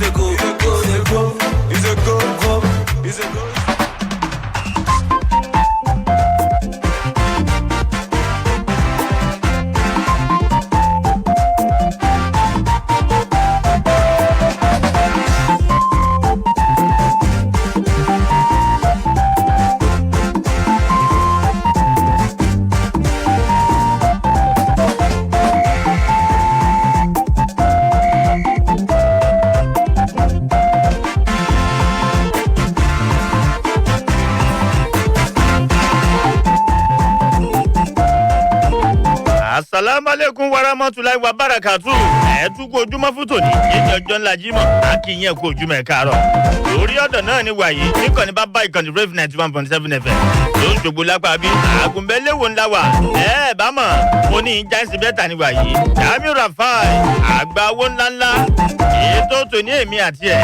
It's a go, it's a go, it's a go, go, it's a go. Assalamu alaikum warahmatullahi wabarakatuh. Tún kú ojúmọ́ fún tòní yéèyàn ọjọ́ ńlá jímọ̀ á kí yín kú ojúmọ́ ẹ̀ káàárọ̀. Lórí ọ̀dọ̀ náà ni wàyí níkànnì bàbá ìkànnì Rave 91.7 FM ló ń jògbó lápá bí àgùnbẹ́lẹ́wò ńlá wà. Bá mọ̀ mo ní jáǹsì bẹ́tà ni wàyí. Jamiu Rafai àgbà owó ńláńlá èyí tó tò ní èmi àti ẹ̀.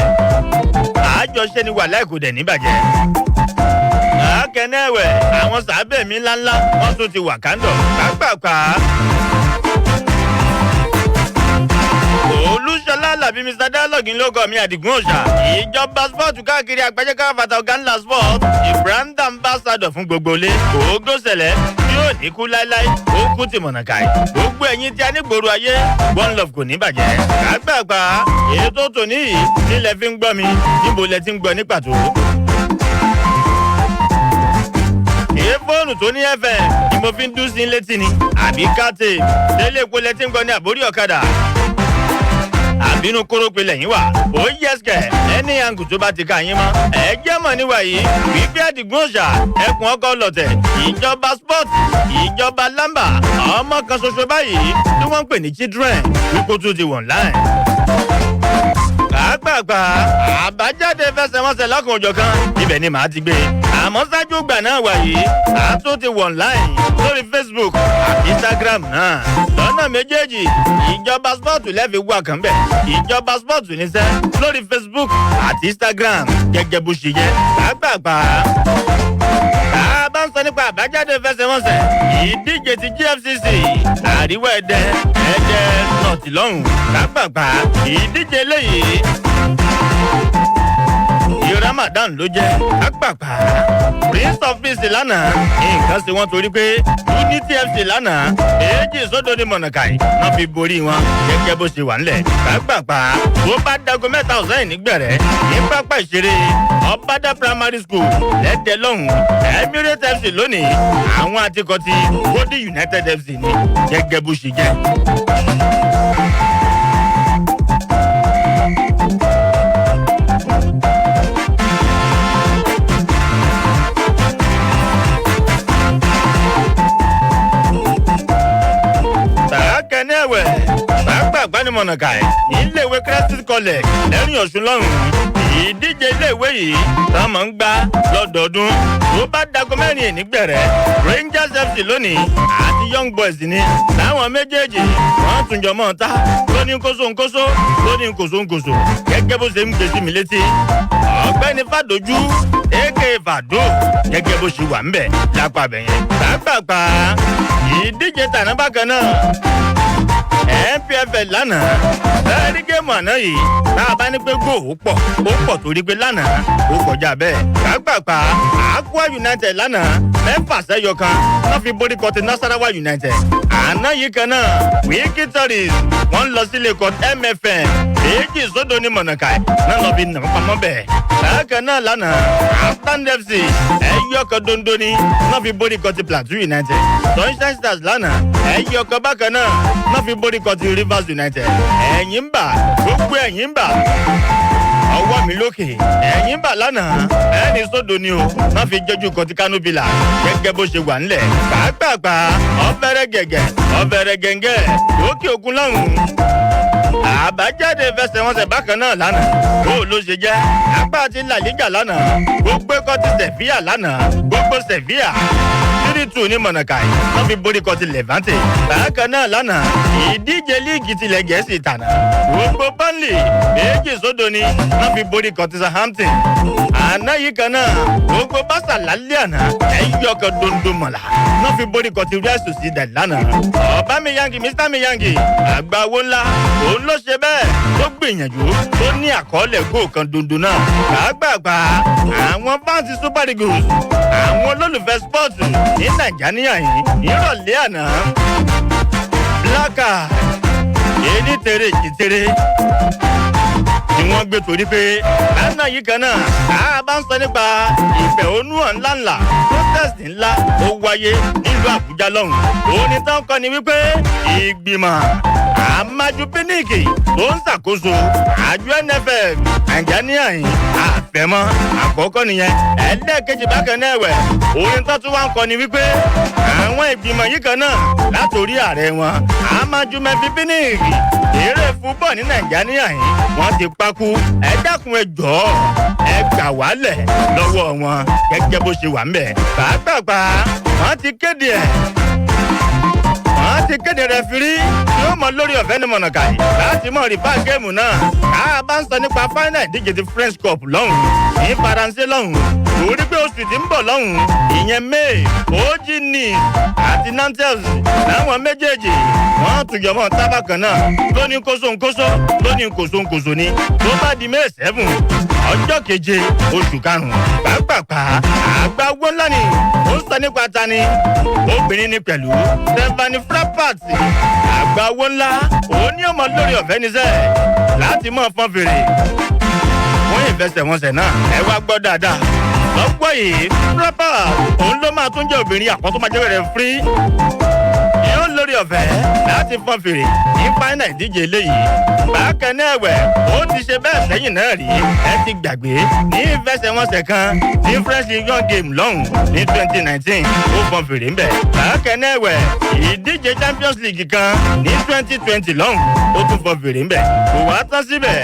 Àjọṣe ni wà láìkò dẹ̀ níbàjẹ́. Akẹ́nẹ́wẹ̀ àwọn sàábẹ̀ mi ńláńlá wọ́n tún ti wà kándọ̀ pàápàá. Olúṣọlá Àlàbí Mr. Dialogue ńlọgọ mi Àdìgún Òòṣà ìjọba sport káàkiri àgbájẹ́ káfàtà ọ̀gá ńlá sport ìbrand ambassador fún gbogbo ilé òógó ṣẹlẹ̀ yóò ní kú láéláé ó kú ti mọ̀nà káì gbogbo ẹ̀yin tí a ní gbòòrò ayé one love kò ní bàjẹ́ pàápàá èyí tó tò níyì nílẹ̀ fi ń gbọ́ mi níbo lẹ ti ń gbọ́ ní pàtó. Fóònù tó ní FM ni mo fi ń dún sí létí ni àbí káàtì délé epo lẹ́tí ń gbọ́ ní àbórí ọ̀kadà àbínú kórópè lẹ́yìn wà ó yẹ́sìkẹ̀ ẹni àǹgù tó bá ti ká yín mọ́ ẹ jẹ́ mọ̀ níwàyí wípé Àdìgún Òòṣà ẹkùn ọkọ̀ lọ̀tẹ̀ ìjọba sport ìjọba lamba ọmọ kan ṣoṣo báyìí tí wọ́n ń pè ní children wípé tó ti wọ̀n láì. pàápàá àbájáde fẹsẹ̀wọnsẹ̀ lọ́kàn òjọ̀ kan ibẹ̀ ni màá ti gbé àmọ́ ṣáájú gbà náà wàyí àtún ti wọ̀ online lórí Facebook àti Instagram náà lọ́nà méjèèjì ìjọba sport lẹ́fi wà kàn bẹ̀ ìjọba sport níṣẹ́ lórí Facebook àti Instagram gẹ́gẹ́ bó ṣe yẹ pàápàá. bá ń sọ nípa àbájáde fẹsẹ̀wọnsẹ̀ ìdíje ti GFCC àríwá ẹ̀dẹ́ nọ̀tì lọ́hùn pàápàá ìdíje eléyìí Ramadan ló jẹ́ pápápá Prince of Peace lánàá nǹkan ṣe wọ́n torí pé Unity FC lánàá 2-0 ní mọ̀nàkàì náà fi borí wọn gẹ́gẹ́ bó ṣe wà ńlẹ̀ pápápá tó bá dago 3 ọ̀sán nígbẹ̀rẹ̀ ní pápá ìṣeré Ọbádá Primary School lẹ́tẹ̀ lọ́hùn Emirates FC lónìí àwọn àtikọ̀ ti Body United FC ní gẹ́gẹ́ bó ṣe jẹ́. Kẹ́nẹ́wẹ̀ pàápàá ní mọ̀nàkàì níléèwé Christian College lẹ́rìn Ọ̀ṣun lọ́rùn ìdíje iléèwé yìí tá a máa ń gbá lọ́dọọdún tó bá dago 4 nígbẹ̀rẹ̀ Rangers FC lónìí àti Young Boys ní láwọn méjèèjì wọ́n tún jọ mọ́ ta lóní kóso-nkóso lóní kòso-nkòso gẹ́gẹ́ bó ṣe ń gbèsè mi létí ọ̀gbẹ́ni Fàdójú aka Fàdó gẹ́gẹ́ bó ṣe wà ń bẹ̀ lápá bẹ̀yẹn pàápàá ìdíje tàná bákan náà NPFL lánàá bẹ́ẹ̀ni géèmù àná yìí tá a bá ní pé góò ó pọ̀ torí pé lánàá ó kọjá bẹ́ẹ̀ pàápàá Aqua United lánàá 6-0 náà fi borí kọtí Nasarawa United àná yìí kan náà Wiki Tourist wọ́n lọ sílé kọt MFM 2-0 ní mọ̀nàkàì náà lọ fi nà pamọ́ bẹ́ẹ̀ bákan náà lánàá Afghan FC ẹ̀yọ́kọ̀ dondo ni náà fi borí kọtí Plateau United Sunshine Stars lánàá ẹ̀yọ́kọ̀ bákan náà náà fi borí kọtí Rivers United ẹ̀yìn ń bà gbogbo ẹ̀yìn ń bà ọwọ́ mi lókè ẹ̀yìn bà lánàá ẹni sódò ni o má fi jẹ́jú kan ti Kano Villa gẹ́gẹ́ bó ṣe wà ńlẹ̀ pàápàá ọ̀fẹ́rẹ́ gẹ̀gẹ̀ ọ̀fẹ́rẹ́ gẹ̀ngẹ̀ lókè òkun lọ́hùn. àbájáde fẹsẹ̀wọnsẹ̀ bákan náà lánàá bó ló ṣe jẹ́ apá àti La Liga lánàá gbogbo ẹ̀kọ́ ti Sevilla lánàá gbogbo Sevilla 3-2 ní mọ̀nàkàì wọ́n fi borí kọ́ ti Levante bákan náà lánàá ìdíje líìgì tilẹ̀ Gẹ̀ẹ́sì tànà gbogbo Burnley 2-0 ni wọ́n fi borí kọ́ ti Southampton àná yìí kan náà gbogbo bàṣà lálẹ́ àná ẹ̀yọ́ kan dondo mọ̀lá náà fi borí kọtí Real Sociedad lánàá. Ọ̀bámiyangi Mr. Miyangi àgbà owó ńlá òun ló ṣe bẹ́ẹ̀ tó gbìyànjú tó ní àkọọ́lẹ̀ góò kan dondo náà. gbàgbàgbà àwọn fáǹsì Super Eagles àwọn olólùfẹ́ spọ́ọ̀tù ní Nàìjíríà yìí nírọ̀lẹ́ àná Blaka èdè tèrè jìtèrè ni wọ́n gbé torí pé lánàá yìí kan náà a bá ń sọ nípa ìfẹ̀hónúhàn ńláńlá protest ńlá ó wáyé nílùú Àbújá lọ́hùn. òun ni tán kọ́ ni wípé ìgbìmọ̀ àmájú píníkì tó ń ṣàkóso àjọ NFF Nàìjíríà yìí àfẹ́mọ́ àkọ́kọ́ nìyẹn. ẹlẹ́ẹ̀kejì bákan náà ẹ̀wẹ̀ òun ni tán tún wá ń kọ́ ni wípé àwọn ìgbìmọ̀ yìí kan náà látòrí ààrẹ wọn àmájú mẹ́fì píníkì eré fúbọ̀ ní Nàìjíríà yìí wọ́n ti pákú. ẹ dákun ẹ jọ̀ọ́ ẹ gbà wálẹ̀ lọ́wọ́ wọn gẹ́gẹ́ bó ṣe wà ń bẹ̀. pàápàá wọ́n ti kéde ẹ̀ wọ́n ti kéde rẹfirí tí ó mọ lórí ọ̀fẹ́ ní mọ̀nàkà yìí láti mọ̀ rí bá géèmù náà. ká bá ń sọ nípa final ìdíje ti French Cup lọ́hùn ní Faransé lọ́hùn torí pé oṣù tí ń bọ̀ lọ́hùn ìyẹn May OG Nice àti Nantes láwọn méjèèjì wọ́n tùjọ́ mọ́ tábà kan náà lóní kóso-nkóso lóní kòso-nkòso ni tó bá di May 7 ọjọ́ keje oṣù karùn-ún. pàápàá àgbà owó ńlá ni ó ń sọ nípa tani obìnrin ni pẹ̀lú Stephanie Frappart àgbà owó ńlá òun ní ọmọ lórí ọ̀fẹ́ níṣẹ́ láti mọ̀ fọ́n fèrè wọ́n ìfẹsẹ̀wọnsẹ̀ náà ẹ wá gbọ́ dáadáa. lọ́pọ̀ yìí Frappart òun ló máa tún jẹ́ obìnrin àkọ́tún máa jẹ́ rẹ̀ fírí yóò lórí ọ̀fẹ́ láti fọ́n fèrè ní fáínà ìdíje eléyìí. bákan náà ẹ̀wẹ̀ ó ti ṣe bẹ́ẹ̀ sẹ́yìn náà rí ẹ ti gbàgbé ní ìfẹsẹ̀wọnsẹ̀ kan ní French League game lọ́hùn ní 2019 ó fọ́n fèrè ńbẹ̀. bákan náà ẹ̀wẹ̀ ìdíje Champions League kan ní 2020 lọ́hùn ó tún fọ́n fèrè ńbẹ̀. kò wá tán síbẹ̀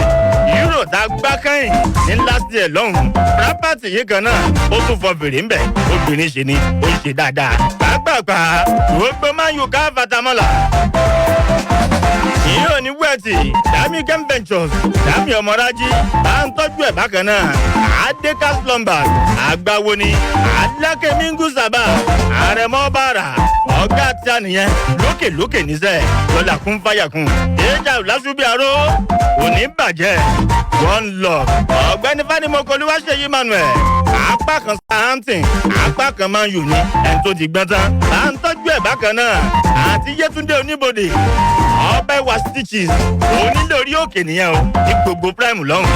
Euro tá a gbá kẹ́yìn ní last year lọ́hùn Frappart yìí kan náà ó tún fọ́n fèrè ńbẹ̀. obìnrin ṣe ni ó ń ṣe dáadáa. pàápàá gbogbo Man U ká fatamọ́là ìyẹn ò ní wẹ́ẹ̀tì Dami Game Ventures Dami ọmọrájí bá ń tọ́jú ẹ̀ bákan náà Adeka Slumber àgbáwo ni Alákẹ́mi Ngúsàbà àrẹ̀mọ́ bàrà ọ̀gá tí a nìyẹn lókè níṣẹ́ lọ́là kún fáyà kún èjà lásùbí àró òní bàjẹ́ one love ọ̀gbẹ́ni Fánimọ́kọ Olúwaṣeyí Emmanuel apá kan Southampton apá kan Man U ní ẹni tó ti gbọ́n tán bá ń tọ́jú ẹ̀ bákan náà àti Yétúndé Oníbodè ọbẹ̀ wa stitches onílé orí òkè nìyẹn o ní gbogbo prime lọ́hùn.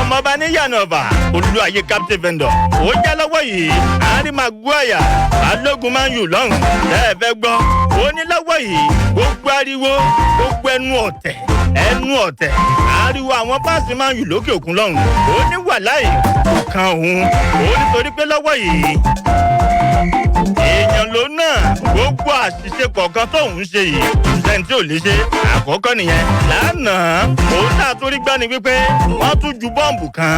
ọmọọba ní Yànàbà Olúayé captain vendor ó já lọ́wọ́ yìí Harry Maguire balógun Man U lọ́hùn tẹ́ ẹ fẹ́ gbọ́ ó ní lọ́wọ́ yìí gbogbo ariwo gbogbo ẹnu ọ̀tẹ̀ ariwo àwọn fáǹsì Man U lókè òkun lọ́hùn ó ní wàláì kò kan òun ó nítorí pé lọ́wọ́ yìí èèyàn ló náà gbogbo àṣìṣe kọ̀ọ̀kan tóun ṣe yìí ṣẹ́ni tí ò lè ṣe àkọ́kọ́ nìyẹn. lánàá òun náà tó rí gbọ́ ni wípé wọ́n tún ju bọ́ǹbù kan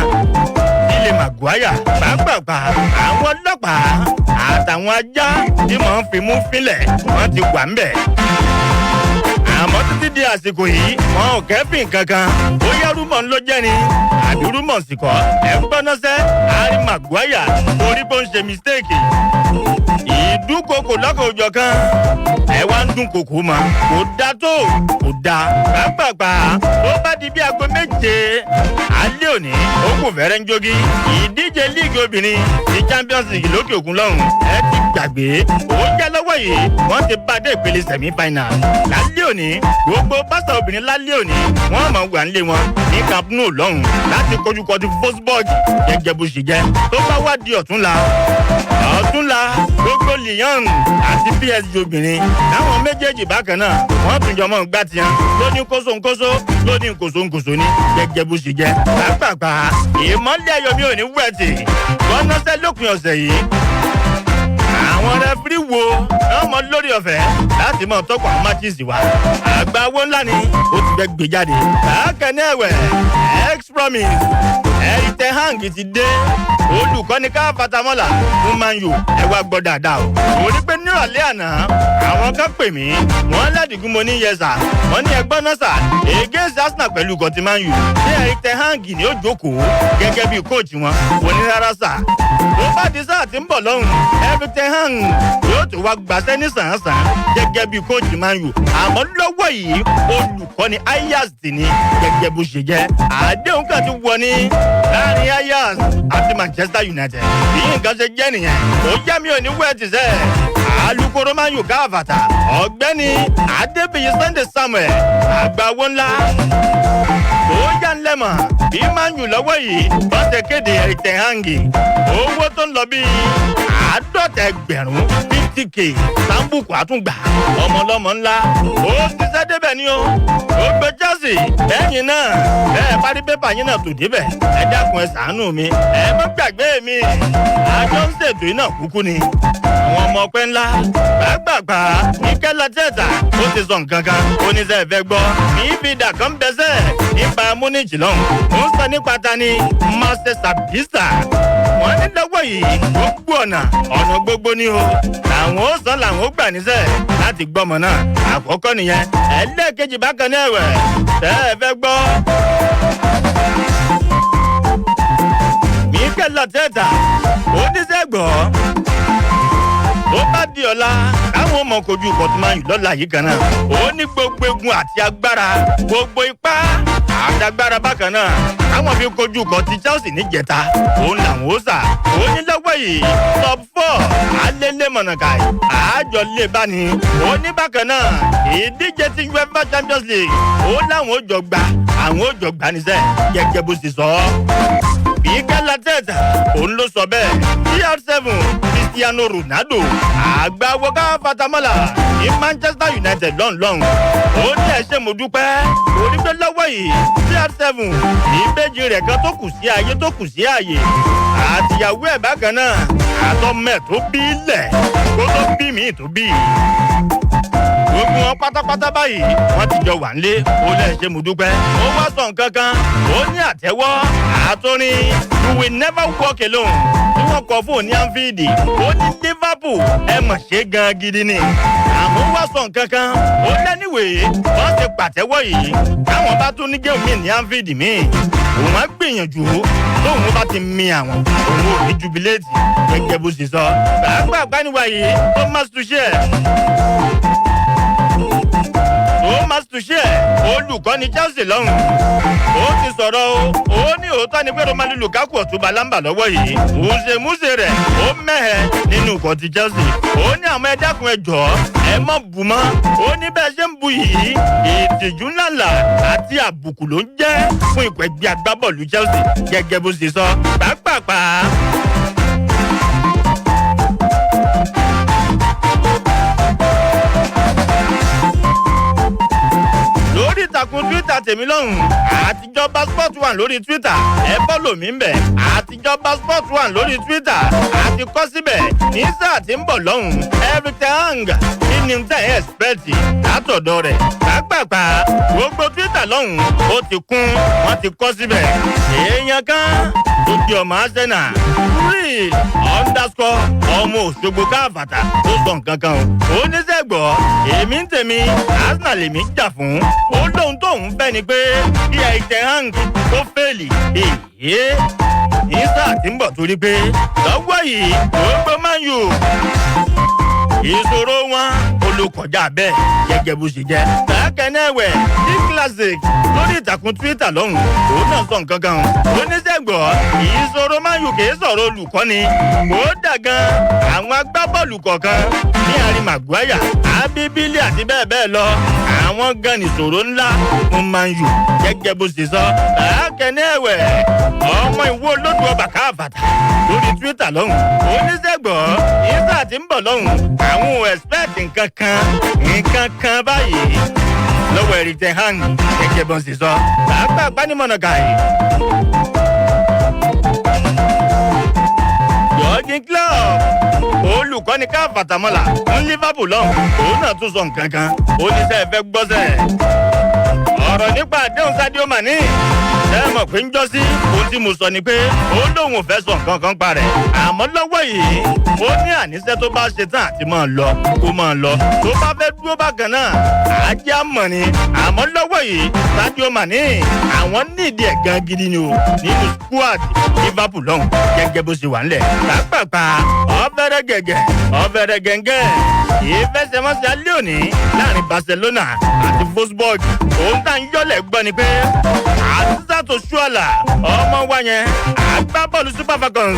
nílé Maguire pàápàá àwọn ọlọ́pàá àtàwọn ajá tí wọ́n fi mú fílẹ̀ wọ́n ti wà ńbẹ̀. àmọ́ títí di àsìkò yìí wọn ò kẹ́fìn kankan bóyá rúmọ̀ ló jẹ́ ni àbí rúmọ̀ sì kọ́ ẹ̀ ń gbọ́nọ́sẹ́ Harry Maguire torí bó ń ṣe mistake ìdúnkokò lọ́kọ̀ òjọ̀ kan ẹ wá ń dún kòkó mọ́ kò dá tó kò dá pàápàá tó bá di bí aago méje alẹ́ òní ó kù fẹ́rẹ́ ń jogi ìdíje líìgì obìnrin ní Champions League lókè òkun lọ́hùn ẹ ti gbàgbé ó jẹ́ lọ́wọ́ yìí wọ́n ti bá dé ìpele semi final lálẹ́ òní gbogbo pásítà obìnrin lálẹ́ òní wọ́n máa wà nílé wọn ní Camp Nou lọ́hùn láti kojú kọjú Wolfsburg gẹ́gẹ́ bó ṣe jẹ́ tó bá wá di ọ̀túnla gbogbo Lyon àti PSG obìnrin láwọn méjèèjì bákan náà wọ́n tún jọmọ́ gbá tiẹ̀ lóní kóso-nkóso lóní kòso-nkòso ní gẹ́gẹ́ bó ṣe jẹ́ pàápàá ìmọ́lẹ̀ ayọ̀mí ò ní wẹ̀tì gbọ́nọ́sẹ́ lópin ọ̀sẹ̀ yìí àwọn rẹfúrí wo ọmọ lórí ọ̀fẹ́ láti mọ̀ tọ́pọ̀ àwọn matches wa àgbà owó ńlá ni ó ti fẹ́ gbé jáde bákan náà ẹ̀wẹ̀ ex-promise ẹ̀rìtẹ̀ hang ti dé olùkọ́ni ká fatamọ́là fún Man U ẹ wá gbọ́ dáadáa o. mo ní pé ní nírọ̀lẹ́ àná àwọn kan pè mí wọ́n ládìgún mo ní yẹsà wọ́n ní ẹgbọ́n náà sà against Arsenal pẹ̀lú gọtimáyù ní Erik ten Hag ní ó jókòó gẹ́gẹ́ bí kóòtù wọn wọ́n ní rárá sà tó bá di sáà tí ń bọ̀ lọ́hùn Erik ten Hag yóò tó wá gbàṣẹ́ ní sàn-án gẹ́gẹ́ bí kóòtù máyù àmọ́ lọ́wọ́ yìí olùkọ́ni Ayaz ti ní gẹ́gẹ́ bó ṣe jẹ́ àdéhùn kan ti wọ ní láàrin Ayaz àti Manchester United bí nǹkan ṣe jẹ́ nìyẹn ó jẹ́ mi ò ní wẹ́ẹ̀tì sẹ́ẹ̀ alukoro máa ń yò káàfàtà ọ̀gbẹ́ni Adébíyí Sunday Samuel àgbàwo ńlá tó yá ń lẹ́mọ̀ bí máa ń yù lọ́wọ́ yìí bá ṣe kéde Erik ten Hag owó tó ń lọ bíi 50,000 50k sambuku àtúngbà ọmọlọ́mọ ńlá ó ti sẹ́ débẹ̀ ni ó gbé Chelsea lẹ́yìn náà bẹ́ẹ̀ parí pépà yín náà tó débẹ̀ ẹ dákun ẹ ṣàánú mi ẹ má gbàgbé mi àjọ ń ṣètò iná kúkú ni àwọn ọmọ ọpẹ́ ńlá gbàgbàgbà ìkẹlẹ tẹta ó ti sọ nǹkan kan oníṣẹ́ ìfẹ́ gbọ́ ní ìfidà kan bẹsẹ̀ nípa Munich lọ́hùn ó ń sọ nípa ta ni Marcel Sabitzer wọ́n ní lọ́wọ́ yìí gbogbo ọ̀nà gbogbo ni o làwọn ó sàn làwọn ó gbà níṣẹ́ láti gbọ́mọ náà àkọ́kọ́ nìyẹn ẹlẹ́ẹ̀kejì bákan náà ẹ̀wẹ̀ tẹ́ ẹ fẹ́ gbọ́. Mikel Arteta ó díṣẹ́ gbọ́ ó bá di ọ̀la káwọn ọmọ kojú kọtùmáyù lọ́la yìí kan náà ó ní gbogbo egun àti agbára gbogbo ipá àdágbára bákan náà káwọn fi kojú kọtí Chelsea níjẹta òun làwọn ó sà ó ní lọ́wọ́ yìí top 4 alẹ́lẹ́ mọ̀nàkàì àjọ lè bá ní ó ní bákan náà ìdíje ti UEFA Champions League ó láwọn ó jọ gbà àwọn ó jọ gbà níṣẹ́ gẹ́gẹ́ bó ṣe sọ Mikel Arteta òun ló sọ bẹ́ẹ̀ CR7 Cristiano Ronaldo àgbà wọgá fatamọ́là ní Manchester United lọ́nlọ́n ó ní ẹ ṣé mo dúpẹ́ orí pé lọ́wọ́ yìí CR7 ìbejì rẹ̀ kan tó kù sí ayé tó kù sí ààyè àtìyàwó ẹ̀ bákan náà àtọmẹ tó bí ilẹ̀ kó tó bí mi tó bí gbogbo wọn pátápátá báyìí wọn ti jọ wà nílé ó lẹ ṣe mo dúpẹ́ ó wá sọ nǹkan kan ó ní àtẹ́wọ́ àtúrin you will never walk alone tí wọ́n kọ fún òní Anfield ó ní Liverpool ẹ mọ̀ ṣe gan gidi ni àmọ́ wá sọ nǹkan kan ó lẹ́niwèé wọ́n ti pàtẹ́wọ́ yìí káwọn bá tún ní géèmù míì ní Anfield míì òun á gbìyànjú tóun bá ti mi àwọn òun ò ní jubiléètì gẹ́gẹ́ bó ṣe sọ gbàgbà níwáyé Thomas Tuchel olùkọ́ni Chelsea lọ́hùn ó ti sọ̀rọ̀ ó ní òótọ́ ni pé Romelu Lukaku ọ̀túnba lámbà lọ́wọ́ yìí òṣèmúṣe rẹ̀ ó mẹ́hẹ̀ nínú ikọ̀ ti Chelsea ó ní àwọn ẹ̀dákun ẹ̀jọ́ ẹ mọ̀ bù mọ́ ó ní bẹ́ẹ̀ ṣe ń bu yìí ìtìjú ńláńlá àti àbùkù ló ń jẹ́ fún ikọ̀ ẹgbẹ́ agbábọ́ọ̀lù Chelsea gẹ́gẹ́ bó ṣe sọ pàápàá. lórí ìtàkùn Twitter tèmi lọ́hùn àtijọba sport one lórí Twitter ẹ fọ́lọ̀ mi ń bẹ̀ àtijọba sport one lórí Twitter àti kọ́ síbẹ̀ ní sáà tí ń bọ̀ lọ́hùn Erik ten Hag kí ni tẹ̀ ẹ́ ẹ̀sìpẹ́ẹ̀tì látọ̀dọ̀ rẹ̀ pàápàá gbogbo Twitter lọ́hùn ó ti kún wọ́n ti kọ́ síbẹ̀ èèyàn kan tó di ọmọ Arsenal _, ọmọ Òṣogbo káàfàtà ó sọ nǹkan kan ó ní sẹ́gbọ̀ èmi ń tèmi Arsenal lèmi ń jà fún ó lóhun tóun fẹ́ ni pé kí Erik ten Hag tó fèèlì ní sáà tí ń bọ̀ torí pé lọ́wọ́ yìí gbogbo Man U ìṣòro wọn olùkọjá bẹ́ẹ̀ gẹ́gẹ́ bó ṣe jẹ́ bákẹ́nẹ́wẹ̀ ní classic lórí ìtàkùn Twitter lọ́hùn òun náà sọ nǹkan kan oníṣègbọ̀ ìṣòro Man U kìí sọ̀rọ̀ olùkọ́ni ó dà gan àwọn agbábọ́ọ̀lù kọ̀ọ̀kan ní Harry Maguire Abibili àti bẹ́ẹ̀ bẹ́ẹ̀ lọ àwọn gan ìṣòro ńlá fún Man U gẹ́gẹ́ bó ṣe sọ bákẹ́nẹ́wẹ̀ ọmọ ìwó olódù ọba káàbàtà lórí Twitter lọ́hùn oníṣègbọ̀ ìṣà tí ń bọ̀ lọ́hùn àwọn ò expect nǹkan kan báyìí lọ́wọ́ Erik ten Hag gẹ́gẹ́ bọ́n sì sọ pàápàá gbanimọ̀nà gàì. Jurgen Klopp olùkọ́ni káfàtàmọ́là ń Liverpool lọ́hùn òun náà tún sọ nǹkan kan ó ní sẹ́ẹ̀ fẹ́ gbọ́sẹ̀ ọ̀rọ̀ nípa àdéhùn Sadio Mane ẹ mọ̀ pé ń jọ́ sí ohun tí mo sọ ni pé ó lóun ò fẹ́ sọ nǹkan kan pa rẹ̀ àmọ́ lọ́wọ́ yìí ó ní àníṣe tó bá ṣe tán àti máa lọ kó máa lọ tó bá fẹ́ dúró bákan náà ajá mọ̀ ni àmọ́ lọ́wọ́ yìí Sadio Mane àwọn nídìí ẹ̀ gan gidi ni o nínú squad Liverpool lọ́hùn gẹ́gẹ́ bó ṣe wà ńlẹ̀ pápápá ọ̀fẹ́rẹ́ gẹ̀gẹ̀ ọ̀fẹ́rẹ́ gẹ̀ngẹ̀ ìfẹsẹ̀mọsẹ̀ alẹ́ òní láàrin Barcelona àti Wolfsburg òun tá ń yọlẹ̀ gbọ́ ni pé àtisàtò ṣúọ̀là ọmọ wa yẹn agbábọ́ọ̀lù Super Falcons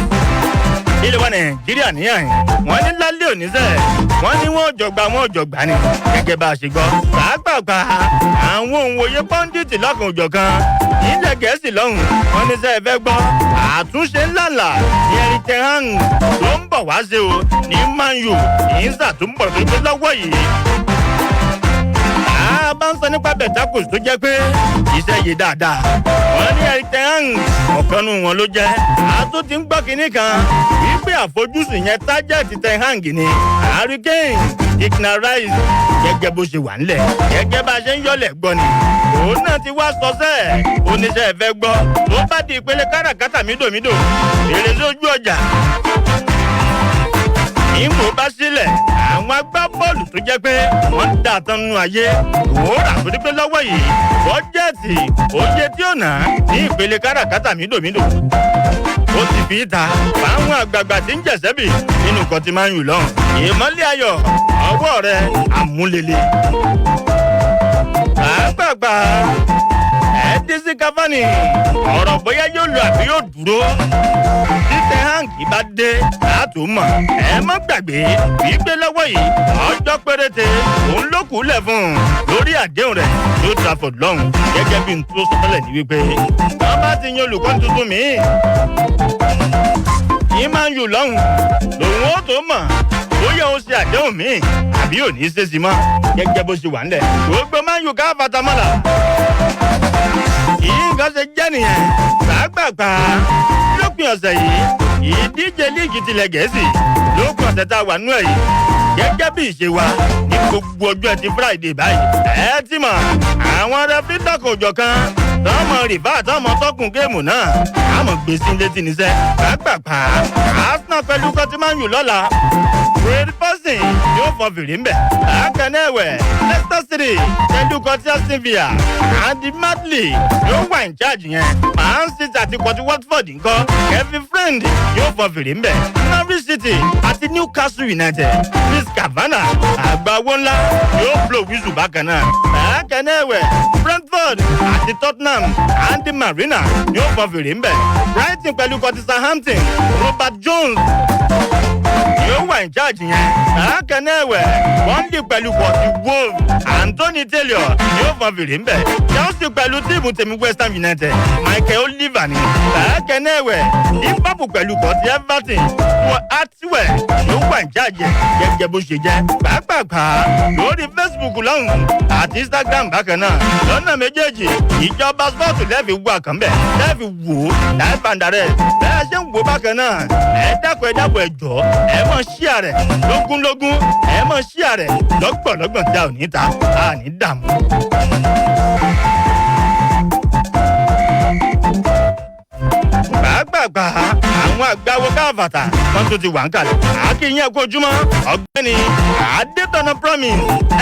ilé wa Nàìjíríà níyàn wọ́n ní lálẹ́ òní sẹ́ wọ́n ní wọ́n jọgbà ni gẹ́gẹ́ bá a ṣe gbọ́ pàápàá àwọn òǹwòye pọ́ńdìtì lọ́kàn òjọ̀kan nílẹ̀ Gẹ̀ẹ́sì lọ́hùn wọ́n ní sẹ́ ẹ fẹ́ gbọ́ àtúnṣe ńláńlá ní ẹni tẹ́ hàn ló ń bọ̀ wá ṣe o ní Man U ìyínsà tó ń bọ̀ tó gbé lọ́wọ́ yìí. Bá ń sọ nípa Bẹ̀tákùs tó jẹ́ pé iṣẹ́ yìí dáadáa wọ́n ní ẹni tẹ́ hàn ọ̀kan nù wọn ló jẹ́ àtún ti ń gbọ́ kinní kan wípé àfojúsùn yẹn tájẹ́ẹ̀tì tẹ́ hàn ní Harry Kane ignarize gẹ́gẹ́ bó ṣe wà ńlẹ̀ gẹ́gẹ́ bá a ṣe ń yọlẹ̀ gbọ́ ni òun náà ti wá sọ sẹ́ẹ̀ oníṣẹ́ ẹ̀fẹ́ gbọ́ tó bá di ìpele káràkátà mídòmídò èrè lójú ọjà ìmò bá sílẹ̀ àwọn agbábọ́ọ̀lù tó jẹ́ pé wọ́n dà tán nínú ayé òwúrọ̀ àtúndí pé lọ́wọ́ yìí bọ́jẹ́ẹ̀tì oye tí ó nà ní ìpele káràkátà mídòmídò ó ti fi ìta fáwọn àgbààgbà tí ń jẹ̀sẹ́bì nínú nǹkan tí máa ń yù lọ́hùn ìmọ́lẹ̀ ayọ̀ ọwọ́ rẹ̀ àmúlélẹ̀ àgbààgbà Edinson Cavani ọ̀rọ̀ bóyá yóò lọ àbí yóò dúró títẹ̀ hangi bá dé láàtò mọ̀ ẹ má gbàgbé wípé lọ́wọ́ yìí ọjọ́ péréte òun ló kù lẹ̀ fún un lórí àdéhùn rẹ̀ tó Trafford lọ́hùn gẹ́gẹ́ bí n tó sọ́tẹ́lẹ̀ ní wípé wọ́n bá ti yan olùkọ́ tuntun míì ní Man U lọ́hùn lòun ó tó mọ̀ bóyá ó ṣe àdéhùn míì àbí ò ní í ṣe sí mọ́ gẹ́gẹ́ bó ṣe wà ńlẹ̀ gbogbo Man U ká fatamọ́là yìí nǹkan ṣe jẹ́ nìyẹn gbàgbàgbà lópin ọ̀sẹ̀ yìí ìdíje líìgì tilẹ̀ Gẹ̀ẹ́sì lópin ọ̀sẹ̀ tá a wà nú ẹ̀ yìí gẹ́gẹ́ bí ìṣe wa ní gbogbo ọjọ́ ẹtì Friday báyìí ẹ ti mọ̀ àwọn rẹpítọ̀kù òjọ̀ kan tọ́mọ rìbá tọ́mọ tọkùn géèmù náà àmọ́ gbèsè létí níṣẹ́ gbàgbàgbà Arsenal pẹ̀lú kọ́tí Man U lọ́la Fred Fosun yóò fọ fèrè ń bẹ̀ akẹ́nẹ́wẹ̀ Leicester City pẹ̀lú kọ́tí Aston Villa Andy Madley yóò wà ní charge yẹn Man City àti kọ́tí Watford ńkọ́ Kevin Friend yóò fọ fèrè ń bẹ̀ Norwich City àti Newcastle United Chris Cavana àgbàwọ́ ńlá yóò blow whistle bákan náà akẹ́nẹ́wẹ̀ Brentford àti Tottenham Andy Marina yóò fọ fèrè ń bẹ̀ Brighton pẹ̀lú kọ́tí Southampton Robert Jones yóò wà ní charge yẹn akẹ́nẹ́wẹ̀ Burnley pẹ̀lú kọ́tí Wolves Anthony Taylor yóò fọ fèrè ń bẹ̀ Chelsea pẹ̀lú tíìmù tèmi West Ham United Michael Oliver ni akẹ́nẹ́wẹ̀ Liverpool pẹ̀lú kọ́tí Everton wọ Artwell yóò wà ní charge gẹ́gẹ́ bó ṣe jẹ́ pàápàá lórí Facebook lọ́hùn àti Instagram bákan náà lọ́nà méjèèjì ìjọba sport lẹ́ẹ̀fì wú àkànbẹ̀ lẹ́ẹ̀fì wò ó láìpẹ́ àǹdarẹ̀ bẹ́ẹ̀ ṣe ń wò bákan náà ẹ dákun ẹ jọ̀ọ́ ẹ mọ̀ ṣíà rẹ̀ lógúnlógún ẹ mọ̀ ṣíà rẹ̀ lọ́gbọ̀nlọ́gbọ̀n tí a ò ní ta a ní dààmú. gbàgbàgbà àwọn àgbáwo káfàtà wọn tó ti wà ń kalẹ̀ àkíyàn kó ojúmọ́ ọ̀gbẹ́ni Adétọ̀nà Promise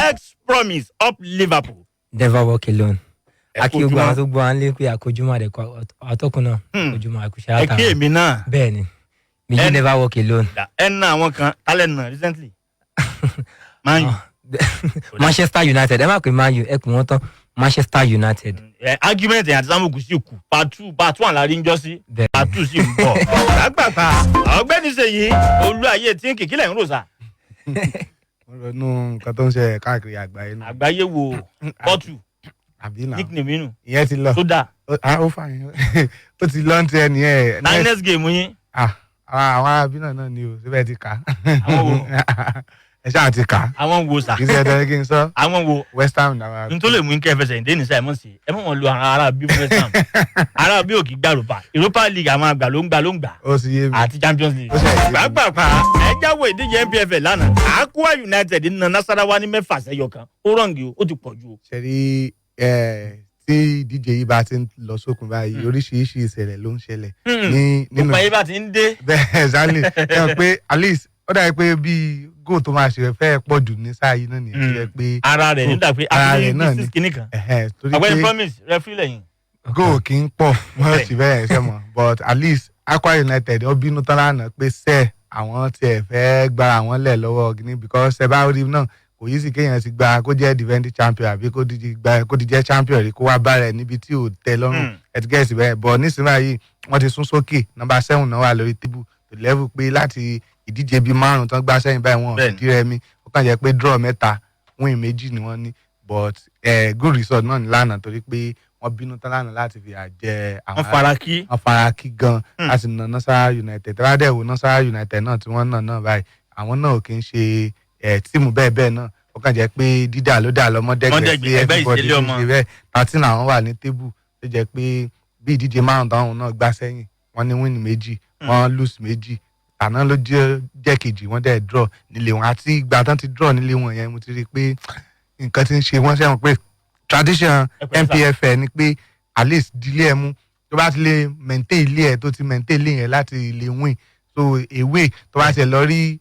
ex-Promise up Liverpool. Never walk alone. Akíyogbo àwọn tó gbọ́ à ń lé pé àkójúmọ́ àdẹ̀kọ́ àtọ́kùn náà àkójúmọ́ àkúṣe àtàwọn. ẹ kí èmi náà. bẹ́ẹ̀ ni mi yí never walk alone. ẹ ná àwọn kan alẹ́ nà recently. Man U. Manchester United ẹ má pè Man U ẹ pè wọ́n tán Manchester United. Argument yẹn àti Samuel sì kù part 1 la rí ń jọ sí part 2 sì ń bọ̀. lágbàgbà ọ̀gbẹ́ni Ṣèyí olú ayé tí ń kìkílẹ̀ ń rò sá. wọ́n lọ nú nǹkan tó ń ṣe káàkiri àgbáyé náà. àgbáyé wo pọ́tù àbí náà nickname inú. ìyẹn ti lọ. tó dáa. ó fà yín ó ti lọ ń tẹ nìyẹn. next game yín. àwọn arábí náà ni o síbẹ̀ ti kà á. àwọn wo. ẹ ṣáà ti kà á. àwọn wo sà. kì í ṣe ẹ̀dọ́ kí n sọ. àwọn wo. West Ham náà. n tó lè mú kí ẹ fẹsẹ̀ ìdí nìṣẹ́ ẹ mọ̀ sí ẹ mọ̀ wọn lu àwọn arábí West Ham arábí ò kì í gbà Europa League àwọn àgbà ló ń gbà ó sì yé mi. àti Champions League. gbàgbàgbà ẹ jáwé ìdíje NPFL lánàá Aqua United nínú Nasarawa ní 6-0 ó rọǹgì ó ti pọ̀ ju. ṣe rí tí ìdíje yìí bá ti ń lọ sókun báyìí oríṣiríṣi ìṣẹ̀lẹ̀ ló ń ṣẹlẹ̀ nínú ìpàdé bá ti ń dé. bẹ́ẹ̀ exactly ẹ mọ̀ pé at least ó dàbí pé bíi góò tó máa ṣe fẹ́ pọ̀ jù ní sáà yìí náà nìyẹn tó yẹ pé ara rẹ̀ nígbà pé ara rẹ̀ náà ni kíní kan. torí àgbẹ̀yìn pé promise referee lẹ́yìn. góò kì í pọ̀ mọ́ sí bẹ́ẹ̀ ṣe mọ̀ but at least Akwa United ó bínú tán lánàá pé sẹ́ẹ̀ àwọn tiẹ̀ fẹ́ gbára wọn lẹ̀ lọ́wọ́ Guinea because ẹ bá rí náà kò yí sí kéèyàn ti gba kó jẹ́ defending champion àbí kó di jẹ́ champion rí kó wá bá rẹ̀ níbi tí ò tẹ́ lọ́rùn ẹ̀tígẹ́sì bẹ́ẹ̀ but nísìnyí báyìí wọ́n ti sún sókè number 7 náà wà lórí table to level pé láti ìdíje bíi 5 tán gbá sẹ́yìn báyìí wọn ìdí rẹmi ó kàn jẹ́ pé draw 3 win 2 ni wọ́n ní but good result náà ní lánàá torí pé wọ́n bínú tán lánàá láti fi àjẹ àwọn wọ́n farakí gan láti na Nasarawa United tẹ́ládẹ́ wo Nasarawa United náà tí wọ́n náà báyìí àwọn náà kì í ṣe tíìmù bẹ́ẹ̀ náà ó kàn jẹ́ pé dídà ló dà lọ́mọdẹ́gbẹ́ sí everybody ní ṣe bẹ́ẹ̀ 13 àwọn wà ní tébù tó jẹ́ pé bí ìdíje 5 táwọn náà gbá sẹ́yìn wọ́n ní win 2 wọ́n lose 2 àná ló jẹ́ kejì wọ́n dẹ̀ draw nílé wọn àti ìgbà tán ti draw nílé wọn yẹn mo ti rí i pé nǹkan ti ń ṣe wọ́n sẹ́wọ̀n pé tradition NPFL ni pé at least dílé ẹ mú tó bá ti lè maintain ilé ẹ tó ti maintain ilé yẹn láti lè win so away tó bá ṣe lọ rí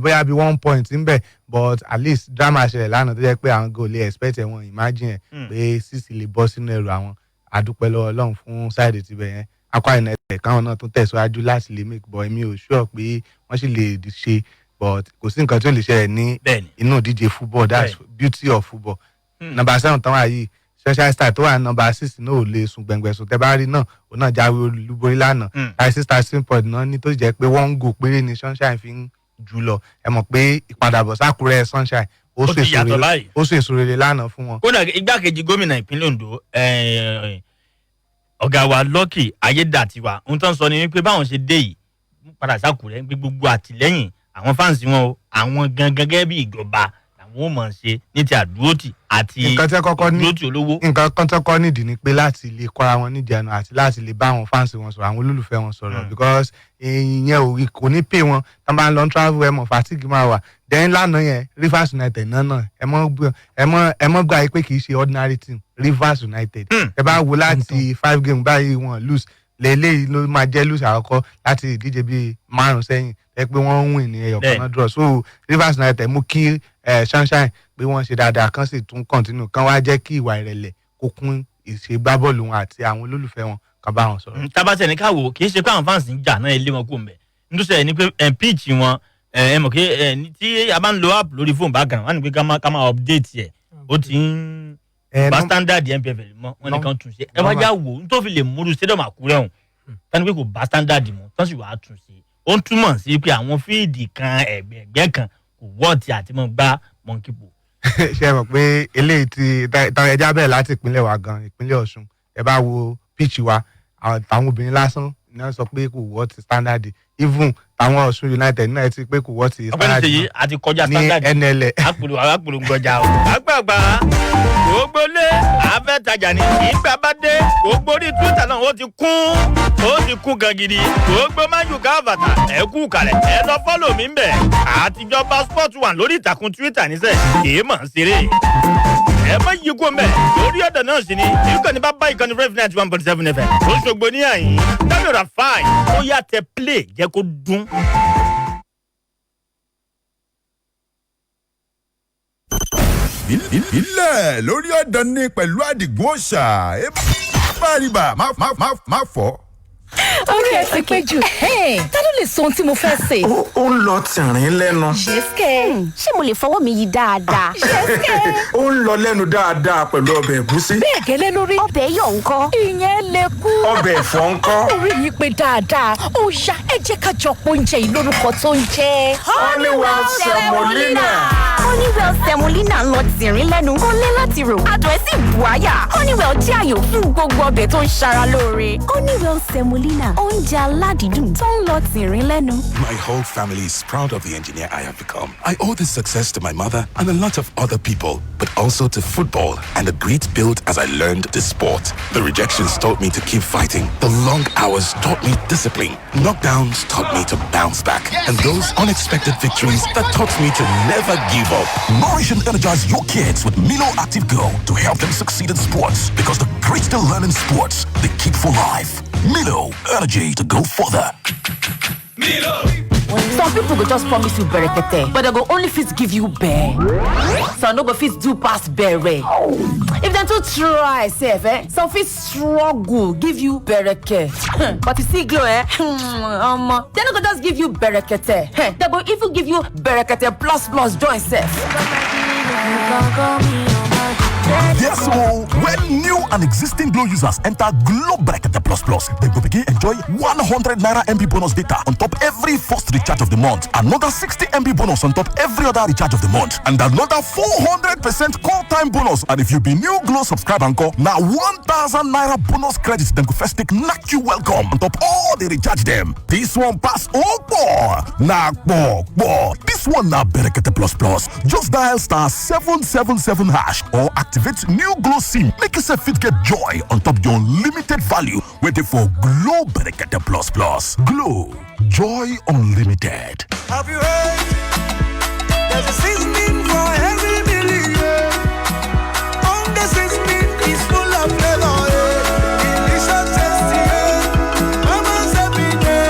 bóyá bí 1 point ń bẹ̀ but at least drama ṣẹlẹ̀ lánàá tó jẹ́ pé àwọn goal lè expect ẹ̀ wọ́n imagine ẹ̀ pé 6 lè bọ́ sínú ẹrù àwọn àdúpẹ́ lọ́wọ́ Ọlọ́run fún side tibẹ̀ yẹn Akwa United káwọn náà tún tẹ̀síwájú láti lè make boy mi ò sure pé wọ́n sì lè ṣe but kò sí nǹkan tí ó lè ṣẹlẹ̀ ní inú ìdíje football that's beauty of football number 7 tán wà yìí Sunshine Star tó wà number 6 náà ò lè sùn gbẹ̀ngbẹ̀sùn tẹ́ bá rí náà òun náà jáwé olúborí lánàá 6 point náà ní tó jẹ́ pé 1 goal péré ni Sunshine fi ń jù lọ ẹ mọ̀ pé ìpadàbọ̀ sákúrẹ́ Sunshine ó sì èso rere lánàá fún wọn. kódà igbákejì gómìnà ìpínlẹ̀ Ondo ọ̀gá wa Lucky Ayédàtiwa ohun tó ń sọ ni wípé báwọn ṣe dé yìí padà sákúrẹ́ pé gbogbo àtìlẹ́yìn àwọn fáǹsì wọn o àwọn gangan gẹ́gẹ́ bí ìjọba làwọn ò mọ̀ ṣe ní ti àdúrótì àti àdúrótì olówó. nǹkan kan tó kọ́ nídìí ni pé láti lè kọ́ra wọn níjànú àti láti lè bá àwọn fáǹsì wọn sọ̀rọ̀ àwọn olólùfẹ́ wọn sọ̀rọ̀ because ìyẹn kò ní pè wọn tán bá ń lọ travel ẹ mọ̀ fatigue máa wà then lánàá yẹn Rivers United náà ẹ mọ́ gbà pé kì í ṣe ordinary team Rivers United ẹ bá wo láti 5 game báyìí wọn lose lélẹ́yìí ló máa jẹ́ lose àkọ́kọ́ láti ìdíje bíi 5 sẹ́yìn ẹ pé wọ́n ń win ní ẹyọ kan náà draw so Rivers United mú kí Sunshine pé wọ́n ṣe dáadáa kan sì tún continue kan wá jẹ́ kí ìwà ìrẹ̀lẹ̀ kó kún ìṣègbábọ́ọ̀lù wọn àti àwọn olólùfẹ́ wọn kan bá wọn sọ̀rọ̀. tábàtẹ̀ ní káwọ́ kì í ṣe pé àwọn fans ń jà náà ilé wọn kò mẹ́ nítorí ẹ̀ ní pé pitch wọn ẹ mọ̀ pé tí a bá ń lo app lórí fóònù background wọn ni pé ká máa update ẹ̀ ó ti ń bá standard NPFL mọ́ wọn ni kan tún ṣe ẹ wá já wò ó tó fi lè múru stadium Àkúrẹ́ ọ̀hún tani pé kò bá standard mọ́ tán sì wàá tún ṣe ó ń túmọ̀ sí pé àwọn fíìdì kan ẹ̀gbẹ́ kan kò wọ́ọ̀tì àti mọ̀ gbá monkey ball. ṣe mọ̀ pé eléyìí ti ẹja bẹ̀rẹ̀ láti ìpínlẹ̀ wa gan ìpínlẹ̀ Ọ̀ṣun ẹ bá wo pitch wa àwọn obìnrin lásán ni wọ́n sọ pé kò wọ́ọ̀tì standard even àwọn Ọ̀ṣun United náà ti pé kò wọ́ọ̀tì standard ọgbẹ́ni ṣèyí àti kọjá standard ní NLL. àpòlò ngọjà o. àgbààgbà gbogbo lé àfẹ́tajà ní ìgbà bá dé gbogbo orí Twitter náà ó ti kún gan gidi gbogbo májú káfàtà ẹ kú kalẹ̀ ẹ lọ fọ́lọ̀ mi ń bẹ̀ àtijọ́ passport wà lórí ìtàkùn Twitter níṣẹ́ kì í mọ̀ ń ṣeré ẹ má yí kó mẹ́ lórí ọ̀dọ̀ náà sì ni ìkànnì bá bá ìkànnì Rev 91.7 FM Òṣogbo ní àyín dábìrà fáì ó yà tẹ play jẹ́ kó dún. ilẹ̀ lórí ọ̀dàn ni pẹ̀lú Àdìgún òòṣà ẹ bá rí bá má fọ́. orí ẹ ti pé jù ta ló lè sọ ohun tí mo fẹ́ ṣe. ó ń lọ tìrín lẹ́nu. ṣẹ́sìkẹ́ ṣé mo lè fọwọ́ mi yí dáadáa. ṣẹ́sìkẹ́ ó ń lọ lẹ́nu dáadáa pẹ̀lú ọbẹ̀ ẹ̀gúsí. bẹ́ẹ̀ gẹ́lẹ́ lórí. ọbẹ̀ yọ̀ ńkọ́. ìyẹn lè kú. ọbẹ̀ ẹ̀fọ́ ńkọ́. orí yìí pé dáadáa ó yá ẹ jẹ́ ká jọ pọ̀ oúnjẹ yìí lórúkọ tó ń jẹ́. Honeywell semolina. Honeywell semolina ń lọ tìrín lẹ́nu kó lé láti rò adùn ẹ̀ sì bù àyà. Honeywell jẹ́ àyò fún gbogbo ọbẹ̀ tó ń ṣara lóore. Honeywell semolina, oúnjẹ aládìídùn tó ń lọ tìrín lẹ́nu. My whole family is proud of the engineer I have become. I owe this success to my mother and a lot of other people, but also to football and the grit built as I learned the sport. The rejections taught me to keep fighting. The long hours taught me discipline. Knockdowns taught me to bounce back. And those unexpected victories that taught me to never give up. Nourish and energize your kids with Milo Active Go to help them succeed in sports, because the grit they learn in sports, they keep for life. Milo, energy to go further. Milo! Some people go just promise you berekete, but they go only fit give you bear. Some no go fit do pass bere. If them too try, some fit struggle give you bereke. But you see glow, they no go just give you berekete. They go even give you berekete plus join self. Yes, so when new and existing Glow users enter Glow Bracket Plus, they will begin enjoy 100 Naira MB bonus data on top every first recharge of the month, another 60 MB bonus on top every other recharge of the month, and another 400% call time bonus. And if you be new Glow subscriber encore, now 1,000 Naira bonus credits, then go first take knock you welcome on top all the recharge them. This one pass This one now Bracket Plus. Just dial *777# or activate new Glow SIM. Make yourself fit get joy on top your unlimited value. Waiting for Glow Bracket Plus. Glow, joy unlimited. Have you heard? There's a seasoning for every believer. On the seasoning is full of flavor. Delicious, tasty. Mama's happy day.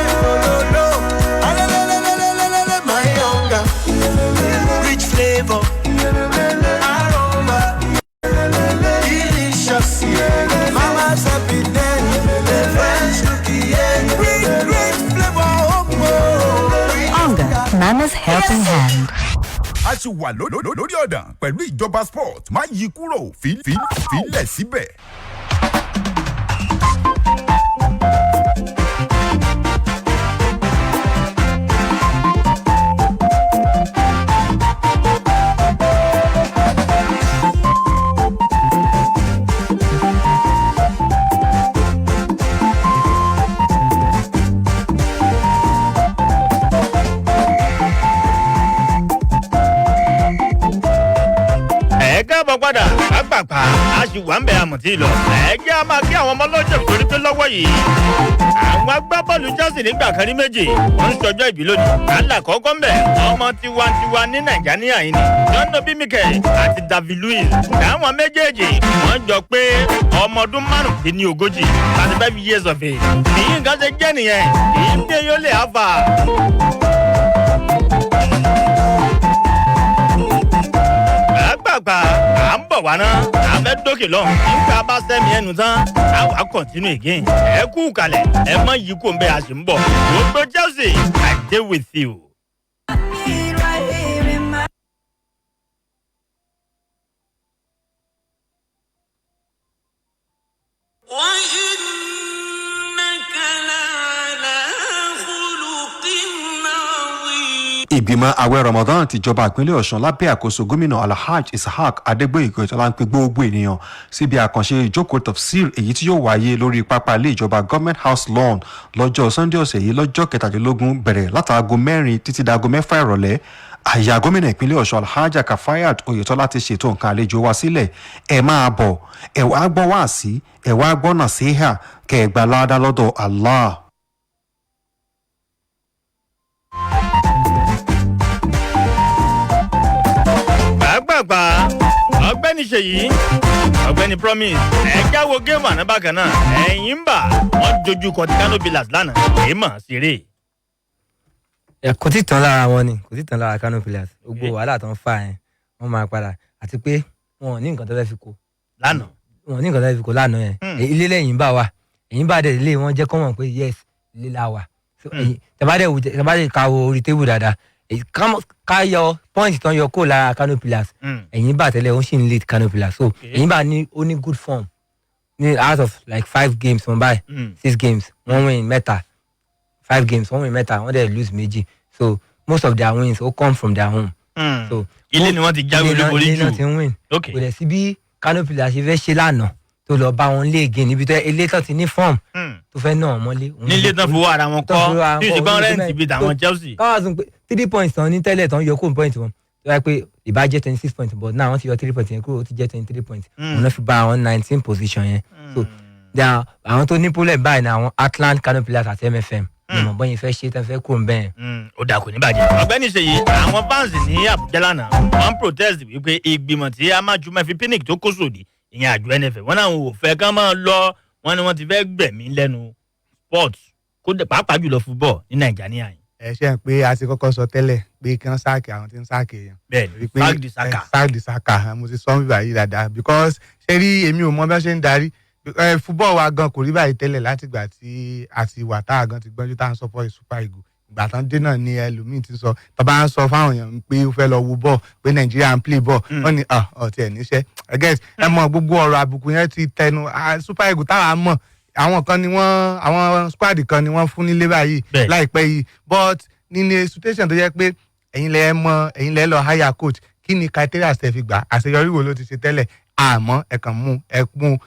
No. My hunger. Rich flavor. Aroma. Delicious. Mama's happy day. The French cookie. Great flavor. Mama's helping hand. a ṣì wà lórí ọ̀dàn pẹ̀lú ìjọba sport má yí kúrò fílẹ̀ síbẹ̀. Padà àgbàpá a sì wà ń bẹ àmọ̀tí lọ. Ẹ jẹ́ a máa kí àwọn ọmọ ọlọ́jọ́ torí pé lọ́wọ́ yìí àwọn agbábọ́ọ̀lù Chelsea nígbà kan ní méjì wọ́n ń ṣọjọ́ ìbí lónìí. Kálá kọ́kọ́ ń bẹ̀ ọmọ tiwantiwa ní Nàìjíríà yìí ni John Obi Mikel àti David Luiz. Àwọn méjèèjì wọ́n jọ pé ọmọ ọdún 35 35 years of age. Bí nǹkan ṣe jẹ́ nìyẹn ìdí yóò lè àfà. Àgbàgbà à ń bọ̀ wá náà à fẹ́ dókè lọ́hùn nígbà bá sẹ́mi ẹnu tán à wá continue again. Ẹ kú kalẹ̀ ẹ mọ yìí kò ń bẹ a sì ń bọ̀. Gbogbo Chelsea I dey with you. ìgbìmọ̀ àwẹ̀ Ramadan tìjọba ìpínlẹ̀ Ọ̀ṣun lábẹ́ àkóso gómìnà Alhaj Ishaq Adégbóyèga ìtọ́lá ń pe gbogbo ènìyàn síbi àkànṣe ìjókòó tafsir èyí tí yóò wáyé lórí pápá ilé ìjọba Government House Lawn lọ́jọ́ Sunday ọ̀sẹ̀ yìí lọ́jọ́ 17 bẹ̀rẹ̀ látàgò 4 títí dago 6 ìrọ̀lẹ́. Àyà gómìnà ìpínlẹ̀ Ọ̀ṣun Alhaja Kafayat Oyètọ́lá ti ṣètò nǹkan àlejò wa sílẹ̀. Ẹ máa bọ̀ ẹ wá gbọ́ wáàsí ẹ wá gbọ́ nàṣíhà kẹ́ ẹ gbà ládàá lọ́dọ̀ Allah. Àgbàgbà ọ̀gbẹ́ni Ṣèyí ọ̀gbẹ́ni Promise ẹ jáwọ́ géèmù àná bákan náà ẹ̀yìn ń bà wọ́n dojú kọ ti Kano Pillars lánàá èyí mọ̀ ṣeré. Kò tí tán lára wọn ni kò tí tán lára Kano Pillars gbogbo wàhálà tó ń fà yẹn wọ́n máa padà àti pé wọn ò ní nǹkan tó fẹ́ fi kó lánàá wọn ò ní nǹkan tó fẹ́ fi kó lánàá yẹn ilé lẹ́yìn bá wa èyí bá dẹ̀ ilé wọn jẹ́ kọ́ mọ̀ pé yes ilé la wà tẹ̀bá ka wo orí tébù dáadáa ká yọ point tán yọ kó lára Kano Pillars ẹ̀yìn bá tẹ́lẹ̀ ó sì ń lead Kano Pillars so ẹ̀yìn bá ní ó ní good form ní out of like 5 games wọ́n báyìí 6 games wọ́n win mẹ́ta 5 games wọ́n win mẹ́ta wọ́n dẹ̀ lose méjì so most of their wins ó come from their home. So ilé ni wọ́n ti jáwé olúborí jù ilé náà ti ń win kò dẹ̀ sí bí Kano Pillars ṣe fẹ́ ṣe lánàá tó lọ bá wọn léègé níbi tó ilé tó ti ní fọ́ọ̀mù tó fẹ́ náà mọ́lé. nílé tán fowó ara wọn kọ́ tí ìṣùgbọ́n rẹ́ǹtì bíi tàwọn Chelsea. káwọn sọ pé 3 points tán ní tẹ́lẹ̀ tán yọ kó point wọn tó yẹ pé ìbá jẹ́ 26 points but náà wọ́n ti yọ 3 points yẹn kúrò ó ti jẹ́ 23 points wọn náà fi bá àwọn 19 position yẹn. so àwọn tó ní problem báyìí ní àwọn Atlant Kano Pillars àti MFM ìmọ̀ bọ́yìn fẹ́ ṣe tán fẹ́ kó ń bẹ́ẹ̀. ó dà kò ní bàjẹ́. ọ̀gbẹ́ni Ṣèyí àwọn fans ní Àbújá lánàá wọ́n protest wípé ìgbìmọ̀ tí Amajuma fi pinic tó kó sòdì ìyẹn àjọ NFF wọn náà ò fẹ́ kán máa lọ wọn ni wọ́n ti fẹ́ gbẹ̀mí lẹ́nu sport pàápàá jùlọ football ní Nàìjíríà yìí. ẹ ṣe ń pé a ti kọ́kọ́ sọ tẹ́lẹ̀ pé kí wọ́n sáàkì àwọn tí ń sáàkì èèyàn. bẹ́ẹ̀ni sack the saka mo ti sọ bíbá yìí dáadáa because ṣe rí èmi ò mọ bí wọ́n ṣe ń darí football wa gan kò rí báyìí tẹ́lẹ̀ láti ìgbà tí àti wà tá a gan ti gbọ́njú tá à ń support Super Eagles ìgbà tán dé náà ni ẹlòmíì ti sọ tó bá ń sọ fáwọn èèyàn pé ó fẹ́ lọ wo ball pé Nàìjíríà ń play ball wọ́n ní ọ̀tí ẹ̀ níṣẹ́ ẹ mọ̀ gbogbo ọ̀rọ̀ àbùkù yẹn ti tẹnu Super Eagles táwa mọ̀ àwọn kan ni wọ́n àwọn squad kan ni wọ́n fún nílé báyìí láìpẹ́ yìí but nínú situation tó yẹ pé ẹ̀yin lẹ lọ hire coach kí ni criteria ṣe fi gbà àṣeyọrí wo ló ti ṣe tẹ́lẹ̀ àmọ́ ẹ kàn mú ẹ kún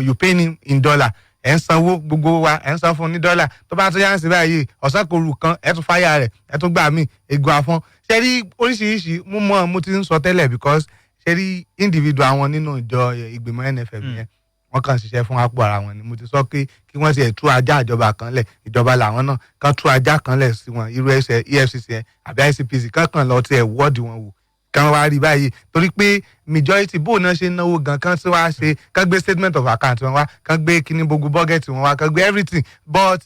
you pay him in dollar ẹ ń sanwó gbogbo wa ẹ ń san fún ní dọ́là tó bá tó yá ń sí báyìí ọ̀sán kò rù kan ẹ tún fáyà rẹ̀ ẹ tún gbà mí egun afọ́n ṣe rí oríṣiríṣi mo ti ń sọ tẹ́lẹ̀ because ṣe rí individual àwọn nínú ìjọ ìgbìmọ̀ NFF yẹn wọ́n kàn ṣiṣẹ́ fún àpò ara wọn ni mo ti sọ pé kí wọ́n ṣe tú ajá ìjọba kan lẹ̀ ìjọba làwọn náà kàn tú ajá kan lẹ̀ sí wọn irú ẹsẹ̀ EFCC yẹn àbí ICPC kàn lọ tiẹ̀ wọ́ọ̀dì wọn wò kan wá rí báyìí torí pé majority bó náà ṣe náwó gan kan tí wàá ṣe kan gbé statement of account wọn wá kan gbé kíní gbogbo bọ́gẹ̀tì wọn wá kan gbé everything but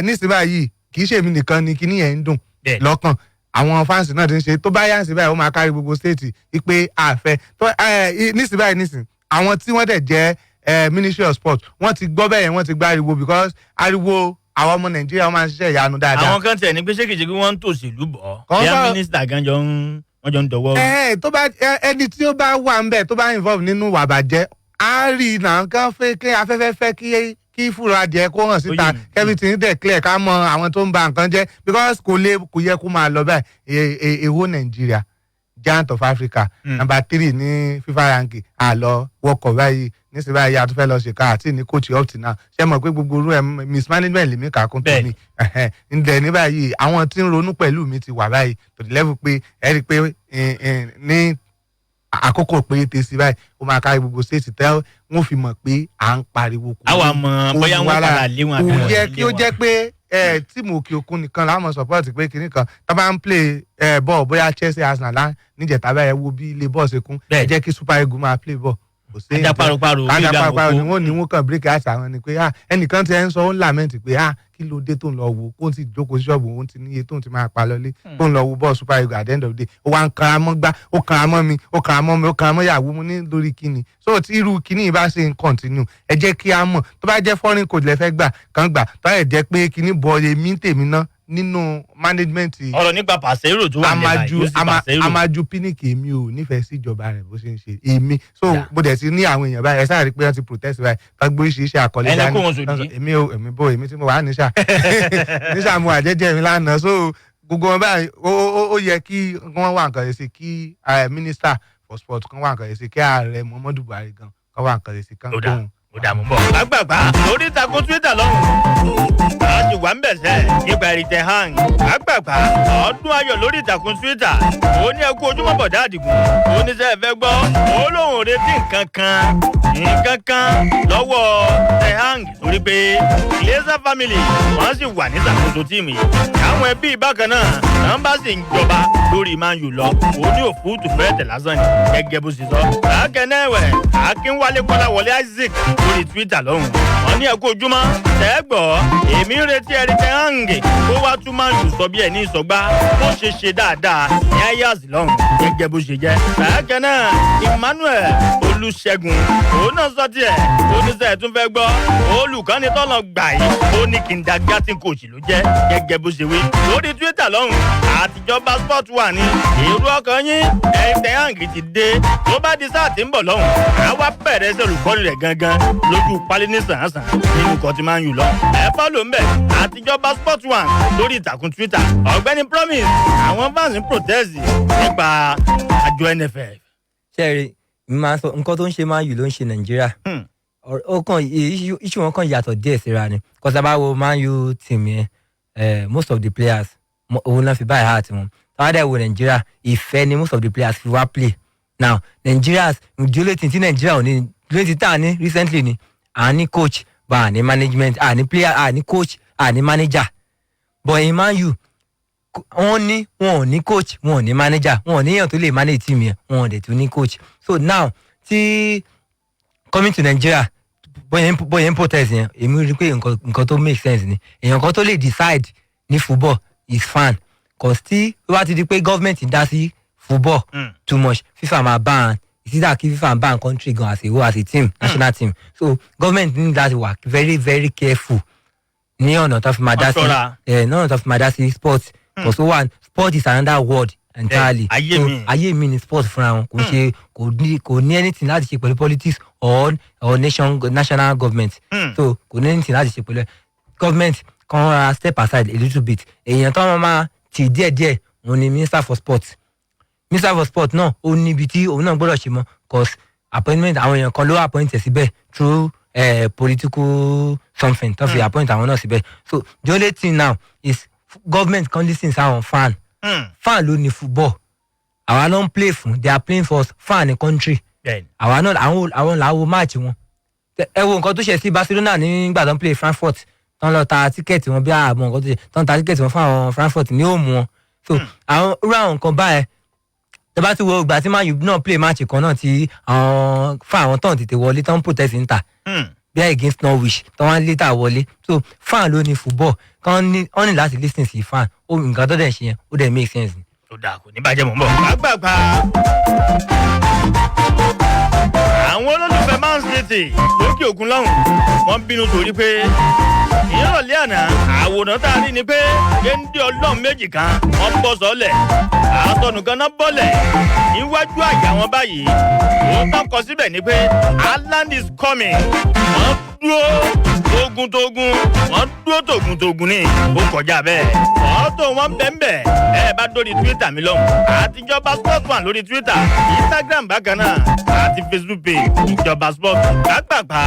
nísìnyí báyìí kì í ṣèmi nìkan ni kíní yẹn ń dùn lọ́kàn àwọn fans náà ti ń ṣe tó bá yá sí báyìí ó máa kárí gbogbo state wípé àfẹ́ nísìnyí báyìí àwọn tí wọ́n dẹ̀ jẹ́ Ministry of Sport wọ́n ti gbọ́ bẹ́ẹ̀ wọ́n ti gbá ariwo because ariwo àwọn ọmọ Nàìjíríà wọ́n máa ń ṣiṣẹ́ ìyanu dáadáa. àwọn kan tẹ̀ ní pé ṣékèjì kí wọ́n ń tòṣèlú bọ̀ ọ́ mínísítà gan jọ ń wọ́n jọ ń dọwọ́. tó bá ẹni tí ó bá wà ń bẹ̀ tó bá involve nínú ìwà bàjẹ́ á rí iná kan fẹ́ kí afẹ́fẹ́ fẹ́ kí fúra adìẹ kó hàn síta everything dẹ̀ clear ká mọ àwọn tó ń ba nǹkan jẹ́ because kò yẹ kó máa lọ báyìí èwo Nàìjíríà giant of Africa number 3 ní FIFA ranking àlọ́ wọkọ̀ báyìí nísìnyí báyìí a tún fẹ́ lọ ṣèkà àti ní coach up till now ṣé mọ̀ pé gbogbo orú ẹ̀ mismanagement lèmi kà kún tó mi ǹdẹ̀ ní báyìí àwọn tí ń ronú pẹ̀lú mi ti wà báyìí to the level pé ẹ rí i pé ní àkókò péréte sí báyìí ó máa kárí gbogbo state tẹ́ wọ́n fi mọ̀ pé à ń pariwo kù. àwa mọ̀ bóyá wọ́n padà lé wọn àbí wọ́n lé wọn. kò yẹ kí ó jẹ́ pé tíìmù òkè òkun nìkan láwọn support pé kinní kan tá bá ń play ball bóyá Chelsea Arsenal níjẹ̀ta báyẹn wo bí ilé bọ́ọ̀ ṣe kún ẹ jẹ́ kí Super Eagles máa play ball. ajá paroparo ni wọ́n ní wọ́n kàn bíríkì àṣà wọn ni pé ẹnìkan ti ẹ̀ ń sọ ó ń lament pé kí ló dé tó ń lọ wo kó n ti jókòó sí ṣọ́ọ̀bù òun ti níye tó ń ti máa pa lọlé tó ń lọ wo bọ́ọ̀ Super Eagles at the end of the day ó wá ń kanra mọ́ gbá ó kanra mọ́ mi ó kanra mọ́ mi ó kanra mọ́ ìyàwó mu ní lórí kíni so tí irú kíní yìí bá ṣe ń continue ẹ jẹ́ kí a mọ̀ tó bá jẹ́ foreign coach lẹ fẹ́ gbà kàn gbà tó yẹ jẹ́ pé kíní bọ̀ èmi tèmi ná nínú management. ọ̀rọ̀ nípa pàṣẹ́rò tó wà nílẹ̀ yóò sì pàṣẹ́rò. amaju pinnick èmi ò nífẹ̀ẹ́ sí ìjọba rẹ̀ bó ṣe ń ṣe èmi so bó dẹ̀ ti ní àwọn èèyàn báyìí ẹ sáà rí pé wọ́n ti protest báyìí wọ́n gbé oríṣiríṣi àkọlé dání. ẹni kó wọn sòdì. èmi tí mo wà níṣà mo wà jẹ́jẹ́ mi lánàá so gbogbo wọn báyìí ó yẹ kí wọ́n wà nǹkan ṣe kí minister for sport kan wà nǹkan ṣe kí ààrẹ Muhammadu Buhari gan kan wà nǹkan ṣe kan gbóhùn. ó dààmú bọ̀. àgbàgbà lórí ìtàkùn Twitter lọ́hùn-ún láti wà ń bẹ̀sẹ̀ nípa ìrìtẹ̀ hàn. àgbàgbà ọdún ayọ̀ lórí ìtàkùn Twitter ó ní ẹkú ojúmọ́ bọ̀dá àdìgún ó ní sẹ́ fẹ́ gbọ́ ó lóun retí nǹkan kan lọ́wọ́ tehang torí pé Glazer family wọ́n sì wà ní ìṣàkóso tíìmù yìí àwọn ẹbí bákan náà wọ́n bá sì ń jọba lórí Man U lọ ó ní òfúùtù fẹ́ẹ́ tẹ̀ lásán ni gẹ́gẹ́ bó ṣe sọ. lákẹ́nẹ́wẹ̀ Akínwálé Kọ́láwọlé Isaac lórí Twitter lọ́hùn wọ́n ní ẹkú ojúmọ́ tẹ́gbọ́ èmi ń retí ẹ̀rí tehang kó wá tún Man U sọ bí ẹ̀ ní ìsọgbá bó ṣe dáadáa ní ayaz lọ́hùn gẹ́gẹ́ bó ṣe jẹ́. bákan náà Emmanuel Olúṣẹ́gun òun náà sọ tiẹ̀ oníṣẹ́ tún fẹ́ gbọ́ olùkọ́ni tọ́lọ̀ gbà yìí ó ní kindergarten coach ló jẹ́ gẹ́gẹ́ bó ṣe wí lórí Twitter lọ́hùn àtijọba sport wà ní èrò ọkàn yín ẹ̀rí tehang ti dé tó bá di sáà tí ń bọ̀ lọ́hùn àwa bẹ̀rẹ̀ ṣe olùkọ́ni rẹ̀ gangan lójú pálí ní sàn-án nínú kọ́tí Man U lọ ẹ fọ́lọ́ ń bẹ̀ àtijọba sport one lórí ìtàkùn Twitter ọ̀gbẹ́ni promise àwọn fans ń protest nípa àjọ NFF. ṣẹ́ẹ̀rì mi máa ń sọ nǹkan tó ń ṣe Man U ló ń ṣe Nàìjíríà ó kàn issue wọn kàn yàtọ̀ díẹ̀ síra ni because about Man U team yẹn most of the players òun náà fi báyìí heart wọn táwọn dẹ̀ wo Nigeria ìfẹ́ ni most of the players fi wá play now Nigerians ìdílé tí Nigeria ò ní ìdílé tí tá a ní recently ni à ní coach bá a ní management à ní player à ní coach à ní manager but in Man U wọn ò ní coach wọn ò ní manager wọn ò ní èèyàn tó lè manage team yẹn wọn ò dẹ̀ tún ní coach so now tí coming to Nigeria bóyá ń protest yẹn èmi rí i pé nǹkan tó make sense ni èèyàn kan tó lè decide ní football is fan cause tí ó bá ti di pé government ń dá sí football too much FIFA máa ban ìsídà kí FIFA ban country gan as a whole as a team national team so government ní láti wà very very careful ní ọ̀nà tó fi máa dá sí ọ̀nà tó fi máa dá sí sports cause ó wà sport is another world entirely ayé mi ni sport fúnra wọn kò ṣe kò ní anything láti ṣe pẹ̀lú politics or national government so kò ní anything láti ṣe pẹ̀lú government kan ra step aside a little bit èèyàn tó máa tì díẹ̀díẹ̀ òun ni minister for sport náà ó níbi tí òun náà gbọ́dọ̀ ṣe mọ́ cause appointment àwọn èèyàn kan ló appoint ẹ̀ síbẹ̀ through political something tó fi appoint àwọn náà síbẹ̀ so the only thing now is government kan lis ten sáwọn fan ló ní football àwa náà ń play fún they are playing for fan ní country àwa náà àwọn làwọn match wọn ẹ wo nǹkan tó ṣe sí Barcelona nígbà tó ń play Frankfurt tán lọ ta tíkẹ́ẹ̀tì wọn bí ààbọ̀ nǹkan tó ṣe tán ta tíkẹ́ẹ̀tì wọn fún àwọn Frankfurt ní ó mú wọn so àwọn irú àwọn nǹkan báyẹn tẹ bá ti wo ìgbà tí Man U náà play match kan náà tí àwọn fún àwọn tán tètè wọlé tán protest ń ta bí against Norwich tán wá later wọlé so fan ló ní football kan ní wọ́n ní láti lis ten sí fan ó nǹkan tó dẹ̀ ṣe yẹn ó dẹ̀ make sense. tó dáa kò ní bàjẹ́ mọ̀ ń bọ̀. gbàgbàgbà àwọn olólùfẹ́ Man City lókè òkun lọ́hùn wọ́n bínú torí pé ìrọ̀lẹ́ àná àwòrán tá a rí ni pé géńdé ọlọ́run méjì kan wọ́n bọ́ sọ́lẹ̀ àtọ̀nù kan náà bọ́lẹ̀ níwájú àyà wọn báyìí òun tán kọ síbẹ̀ ni pé Haaland is coming wọ́n dúró tógun wọ́n dúró tógun ní ó kọjá bẹ́ẹ̀ ọ̀ọ́tò wọn bẹ́ẹ̀ ẹ bá dórí Twitter mi lọ́hùn àtijọba sport one lórí Twitter Instagram bákan náà àti Facebook page ìjọba sport gbàgbàgbà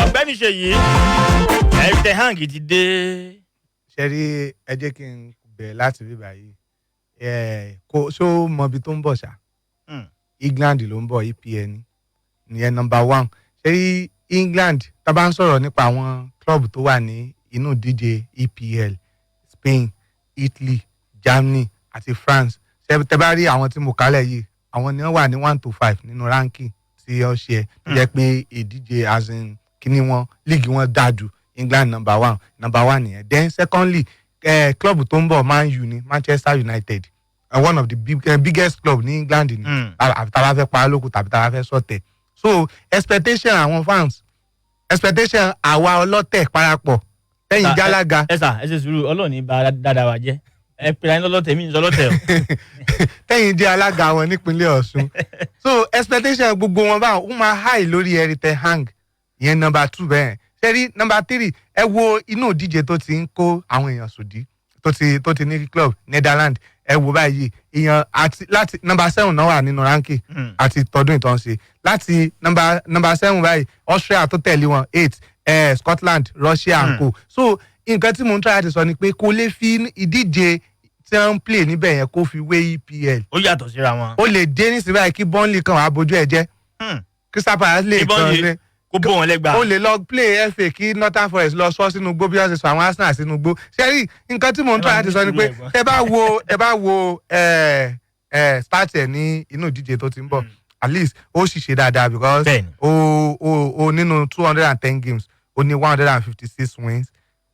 ọ̀gbẹ́ni Ṣèyí ẹ̀ẹ́dẹ̀ hàn kì í ti dé. ṣe rí ẹ jẹ́ kí n bẹ̀rẹ̀ láti bí báyìí ṣó mọ ibi tó ń bọ̀ ṣá England ló ń bọ̀ EPL nìyẹn number 1 ṣe rí England tá a bá ń sọ̀rọ̀ nípa àwọn club tó wà ní inú ìdíje EPL Spain Italy Germany àti France ṣe tẹ bá rí àwọn tí mo kálẹ̀ yìí àwọn ni wọ́n wà ní 1 to 5 nínú ranking tí ó ṣe tó jẹ́ pé ìdíje as in kíní wọn league wọn dáa jù England number 1 nìyẹn then secondly club tó ń bọ̀ Man U ni Manchester United one of the biggest club ní England ni àbí tá a bá fẹ́ pa á lókun tàbí tá a bá fẹ́ sọ̀tẹ̀ so expectation àwọn fans expectation àwa ọlọ́tẹ̀ parapọ̀ lẹ́yìn gálága. ẹ ṣe sùúrù ọlọ́ọ̀ni bá dáadáa wa jẹ́ ẹ pèrè ayé lọ́lọ́tẹ̀ mí lọ́lọ́tẹ̀ o. tẹ́yìn jẹ́ alága wọn nípínlẹ̀ Ọ̀ṣun so expectation gbogbo wọn báwọn ó máa high lórí Erik Hang ìyẹn number 2 bẹ́ẹ̀ ṣẹ́rí number 3 ẹ wo inú ìdíje tó ti ń kó àwọn èèyàn sòdí tó ti ní club Netherlands ẹ wo báyìí èèyàn àti láti number 7 náà wà nínú ranking àti tọdún ìtàn ṣe láti number 7 báyìí Austria tó tẹ̀lé wọn 8 Scotland Russia and co so nǹkan tí mo ń try láti sọ ni pé kò lè fi ìdíje tí wọ́n ń play níbẹ̀ yẹn kó fi wé EPL. ó yàtọ̀ síra wọn. ó lè dé nísìnyí báyìí kí Burnley kan wàá bójú ẹ jẹ́ Crystal Palace lè kàn lé kó bó wọn lẹ́gbàá. ó lè lọ play FA kí Northern Forest lọ sọ sínú gbó bí wọ́n ṣe sọ àwọn Arsenal sínú gbó ṣẹ́rí nǹkan tí mò ń tọ́ láti sọ ni pé ẹ bá wo start ẹ̀ ní inú ìdíje tó ti ń bọ̀ at least ó sì ṣe dáadáa because ó nínú 210 games ó ní 156 wins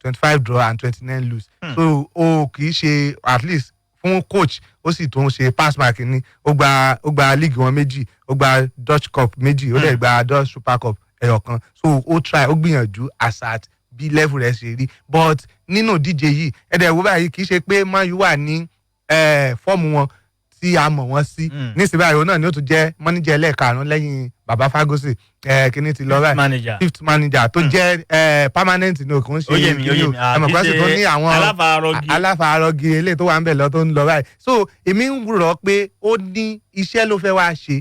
25 draw and 29 lose so ó kì í ṣe at least fún coach ó sì tún ṣe pass mark ní ó gba league wọn méjì ó gba Dutch cup méjì ó dẹ̀ gba Dutch super cup ẹyọkan so ó try ó gbìyànjú asat bí level rẹ̀ ṣe rí but nínú díje yìí ẹ̀dẹ̀ wo báyìí kì í ṣe pé Man U wà ní fọ́ọ̀mù wọn tí a mọ̀ wọ́n sí nísìnyí báyìí òun náà ni ó tún jẹ́ mọ́níjà ẹlẹ́ẹ̀karùn-ún lẹ́yìn bàbá Fagosi kíní ti lọ báyìí 5th manager tó jẹ́ permanent ní òkun ṣe ẹ̀mọ̀ kan sì tó ní àwọn aláfàárọ̀gì eléyìí tó wà ń bẹ̀ lọ tó ń lọ báyìí so èmi ń rọ̀ pé ó ní iṣẹ́ ló fẹ́ wá ṣe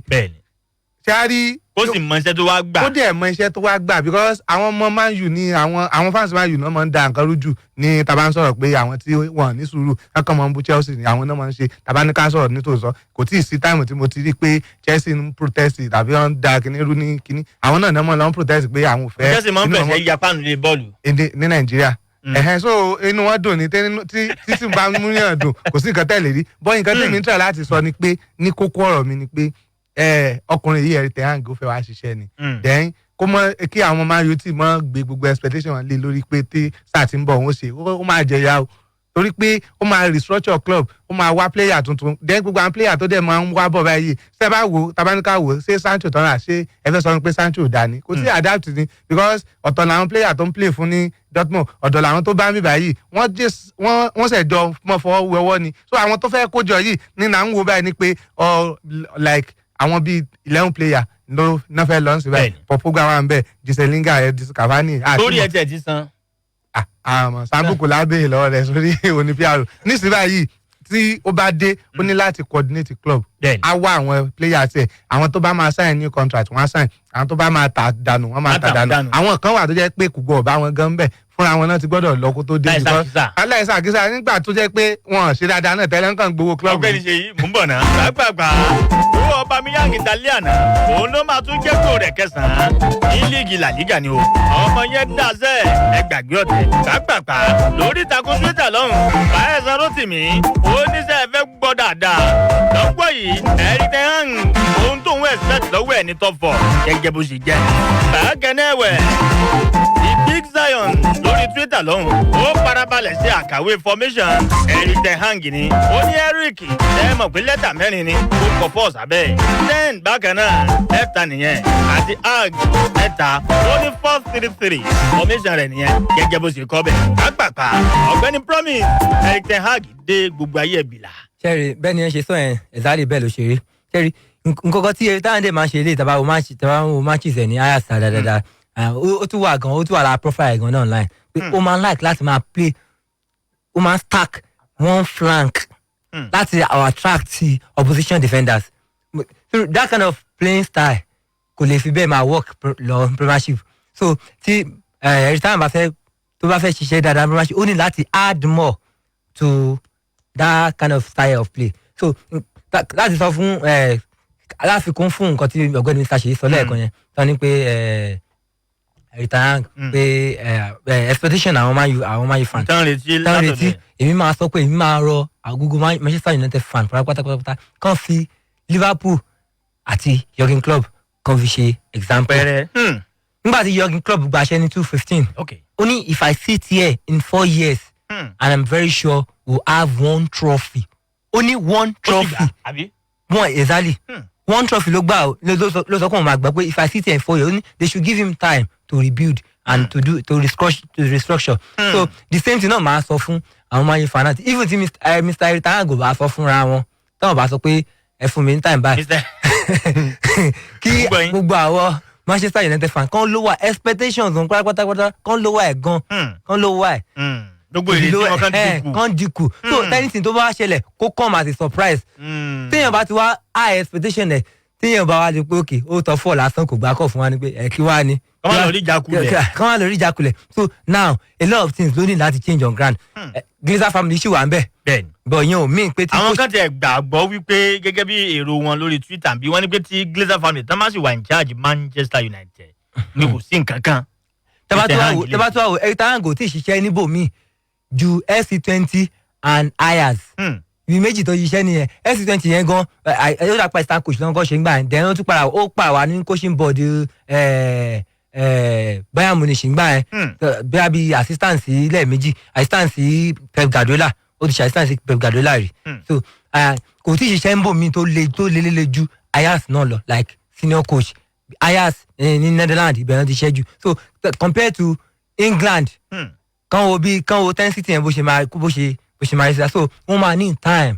ṣe á rí ó sì mọ iṣẹ́ tó wá gbà. ó dẹ̀ mọ iṣẹ́ tó wá gbà because àwọn ọmọ Man U ní àwọn fans Man U náà máa ń da nǹkan rújù ní tàbá ń sọ̀rọ̀ pé àwọn tí wọ́n ní sùúrù kankan máa ń bú Chelsea ní àwọn náà máa ń ṣe tàbá ní ká sọ̀rọ̀ nítòsọ kò tí ì sí táìmù tí mo ti rí pé Chelsea ń protest tàbí wọ́n ń da kíní rú ní kíní àwọn náà máa lọ ń protest pé àwọn ò fẹ́. Chelsea máa ń fẹsẹ̀ yapánu lé bọ́ọ̀lù. ní Nàìjíríà so inú wọn dùn ní tí tí bá mú yàn dùn kò sí nǹkan tẹ̀lé rí bọ́ nǹkan tẹ̀mí ń tẹ̀ láti sọ ni pé ní kókó ọ̀rọ̀ mi ni pé ọkùnrin yìí Erik ten Hag ó fẹ́ wá ṣiṣẹ́ ni then kó mọ kí àwọn Man U tí mọ gbé gbogbo expectation lé lórí pé tí sáà ti ń bọ̀ wọ́n ṣe ó máa jẹ̀yà o torí pé ó máa restructure club ó máa wá player tuntun then gbogbo àwọn player tó dẹ̀ máa ń wá bọ̀ báyìí ṣé bá wò tabaníkà wò ṣé Sancho tọ́ra ṣé ẹ fẹ́ sọ pé Sancho ò dání kò sí adapt ni because ọ̀tọ̀ làwọn player tó ń play fún ní Dortmund ọ̀dọ̀ làwọn tó bá ń bì báyìí wọ́n ṣẹ̀jọ mọ́ fọwọ́ wẹwọ́ ni so àwọn tó fẹ́ kójọ yìí ní nà ń wo báyìí ni pé like àwọn bíi 11 player ló náà fẹ́ lọ sí báyìí Pogba wà ń bẹ̀ Jesse Lingard Edison Cavani. lórí ẹ̀ tẹ̀ ti san. àmọ́ Sambuku lábẹ́ lọ́wọ́ rẹ̀ sórí onípíàrò nísìnyí báyìí tí ó bá dé ó ní láti coordinate club á wá àwọn players ẹ̀ àwọn tó bá máa sign new contract wọ́n á sign àwọn tó bá máa tà dànù wọ́n máa tà dànù àwọn kan wà tó jẹ́ pé kùgbọ́ ọ̀bá wọn gan bẹ́ẹ̀ fúnra wọn náà ti gbọ́dọ̀ lọ kó tó dé aláìsàkísà nígbà tó jẹ́ pé wọn ṣe dáadáa náà tẹ́lẹ̀ nǹkan gbowó club. ọ̀gbẹ́ni ṣe yìí mú bọ̀ náà gbàgbàgbà owó ọba Miyang Italian òun ló máa tún jẹ́kọ̀ọ́ rẹ̀ kẹsàn-án ní líìgì La Liga ni o ọmọ yẹn dàzẹ́ ẹgbàgbé ọ̀tẹ̀ gbàgbàgbà lórí ìtàkùn Twitter lọ́hùn Fáyẹ̀sán Rótìmí oníṣẹ́ ẹ̀fẹ́ gbọ́ dáadáa lọ́gbọ́ yìí Erik ten Hag ohun tó ń wẹ̀ expect lọ́wọ́ ẹ̀ ní top 4 gẹ́gẹ́ bó ṣe jẹ́ bàákẹ́nẹ́wẹ̀ Big Zion lórí Twitter lọ́hùn ó farabalẹ̀ ṣe àkàwé formation Erik ten Hag ni ó ní Eric ẹ mọ̀ pé lẹ́tà mẹ́rin ni ó kọ fọ́ọ̀sì abẹ́ ten bákan náà lẹ́tà nìyẹn àti Hag lẹ́tà ó ní 4-3-3 formation rẹ̀ nìyẹn gẹ́gẹ́ bó ṣe kọ́ bẹ̀ kápákpá ọ̀gbẹ́ni Promise Erik ten Hag dé gbogbo ayé ẹ̀bìlà. sẹ́ẹ̀rì bẹ́ẹ̀ ni ẹ ṣe sọ yẹn ẹ̀záàlì bẹ́ẹ̀ ló ṣe rí sẹ́ẹ̀rì nǹkan tí Erik ten Hag máa ń ṣe ilé ìtàbá wo matches ẹ̀ ní ayasa dáadáa ó tún wà gan ó tún wà lára profile gan náà online pé ó máa ń like láti máa play ó máa ń stack one flank láti attract opposition defenders so that kind of playing style kò lè fi bẹ́ẹ̀ máa work lọ Premiership so tí Erik ten Hag tó bá fẹ́ ṣiṣẹ́ dáadáa Premiership ó ní láti add more to that kind of style of play so láti sọ fún aláfikún fún nǹkan tí ọ̀gbẹ́ni Mr. Ṣèyí sọ lẹ́ẹ̀kan yẹn tó ní pé Erik ten Hag pé expectation àwọn Man U fan tán retí èmi máa sọ pé èmi máa rọ àgógó Manchester United fan pátápátá kàn fi Liverpool àti Jurgen Klopp kàn fi ṣe example nígbà tí Jurgen Klopp gbaṣẹ́ ní 2015 ó ní if I sit here in 4 years and I'm very sure we'll have one trophy only one trophy one exactly one trophy ló gbà ló sọ pé òun máa gbà pé if I sit here in 4 years they should give him time to rebuild and to restructure so the same thing náà máa sọ fún àwọn Man U fans even tí Mr. Erik ten Hag bá sọ fúnra wọn táwọn bá sọ pé ẹ fún mi ní time báyìí kí gbogbo àwọn Manchester United fan kan lower expectations wọn pátápátá kan lower ẹ̀ gan kan lower ẹ̀ gbogbo èrè tí wọn kan dínkù so anything tó bá ṣẹlẹ̀ kó come as a surprise téèyàn bá ti wá high expectation ẹ̀ téèyàn bá wá di pé òkè ó tọ́ fọ́ lásán kò gbà kọ́ fún wa ni pé ẹ̀ kí wá ni. kọ́ máa lọ rí ìjákulẹ̀ so now a lot of things ló ní láti change on ground Glazer family ṣì wà ń bẹ̀ bọ̀ yẹn ò mean pé. àwọn kan tẹ gbàgbọ́ wípé gẹ́gẹ́ bí èrò wọn lórí Twitter bí wọ́n ní pé tí Glazer family tán bá sì wà in charge Manchester United ni kò sí nǹkan kan. tabatu awo Erik ten Hag kò tí ì ṣiṣẹ́ níbòmíì ju FC20 and Ajax ibi méjì tó yíṣẹ́ nìyẹn FC20 yẹn gan ó dà pa ìsàn coach lọ́nkọ́ ṣe ń gbà yẹn then ó tún padà ó pa wà ní coaching board Bayern Munich ń gbà yẹn bẹ́ẹ̀ bí assistant sí lẹ́ẹ̀mejì assistant sí Pep Guardiola ó ti ṣe assistant sí Pep Guardiola rí so kò tí ì ṣiṣẹ́ ń bò mí tó lé ju Ajax náà lọ like senior coach Ajax ní Netherlands ìbẹ̀rẹ̀ ti ṣẹ́ jù so compared to England kan wo ten city yẹn bó ṣe máa ṣe so wọ́n máa need time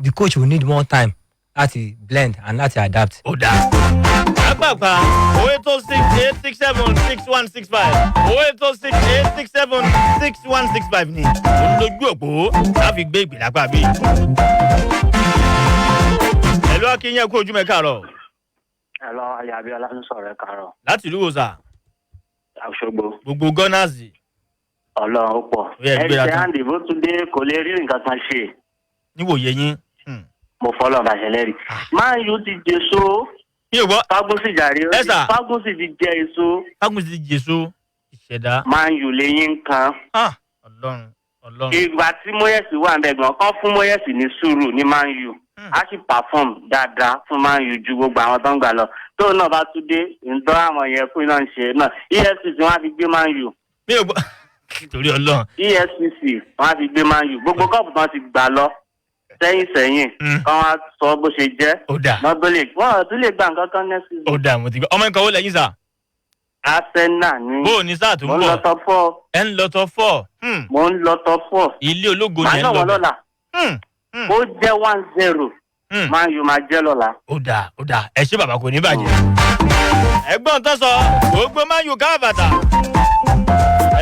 the coach will need more time láti blend and láti adapt. ó dáa àgbààgbà 08068676165 08068676165 ni olójú òpó láfi gbé ìgbìlá pa bí. ẹ̀lú akínyẹn kú ojú mẹ́ka rọ̀. Hello, Ayabiola ń sọ̀rọ̀ ẹ̀karọ̀. Láti ìlú wo sà? Òṣogbo. Gbogbo Gunners. Ọlọ́run ó pọ̀. Ẹ̀ṣẹ̀ Andy bó tún dé kò lè rí nǹkan kan ṣe. Níwòye yín. Mo fọ́lọ́ bàṣẹ lẹ́rìí. Man U ti jèso. Mi ò gbọ́. Fágún sì jàre. Ẹ sà. Fágún sì ti jẹ èso. Fágún sì ti jèso. Ìṣẹ̀dá. Man U léyìn kan. Ọlọ́run. Ìgbà tí Moyes wà ń bẹ̀ gan kán fún Moyes ní sùúrù ní Man U. A sì perform dáadáa fún Man U ju gbogbo àwọn tó ń gbà lọ. Tóun náà bá tún dé ǹtọ́ àwọn yẹn fún iná ń ṣe náà. EFCC wọn á fi gbé Man U. Mi ò gbọ́. Torí Ọlọ́run. EFCC wọn á fi gbé Man U. Gbogbo kọ́ọ̀pù tán ti gbà lọ sẹ́yìn kán wá sọ bó ṣe jẹ́. Ó dà. Wọ́n tún lè gba nǹkan kan next season. Ó dà mo ti gbọ́. Ọmọ nǹkan wo lẹ́yìn sà? Arsenal ni. Bó o ní sáà tó ń bọ̀? Mo ń lọ top 4. Ẹ ń lọ top 4. Mo ń lọ top 4. Ilé ológo ni ẹ ń lọ. Màá náà wọ́n lọ́la. Ó jẹ́ 1-0. Man U máa jẹ́ lọ́la. Ó dà. Ẹ ṣé bàbá kò ní bàjẹ́. Ẹ̀gbọ́n tó sọ gbogbo Man U káàbàtà.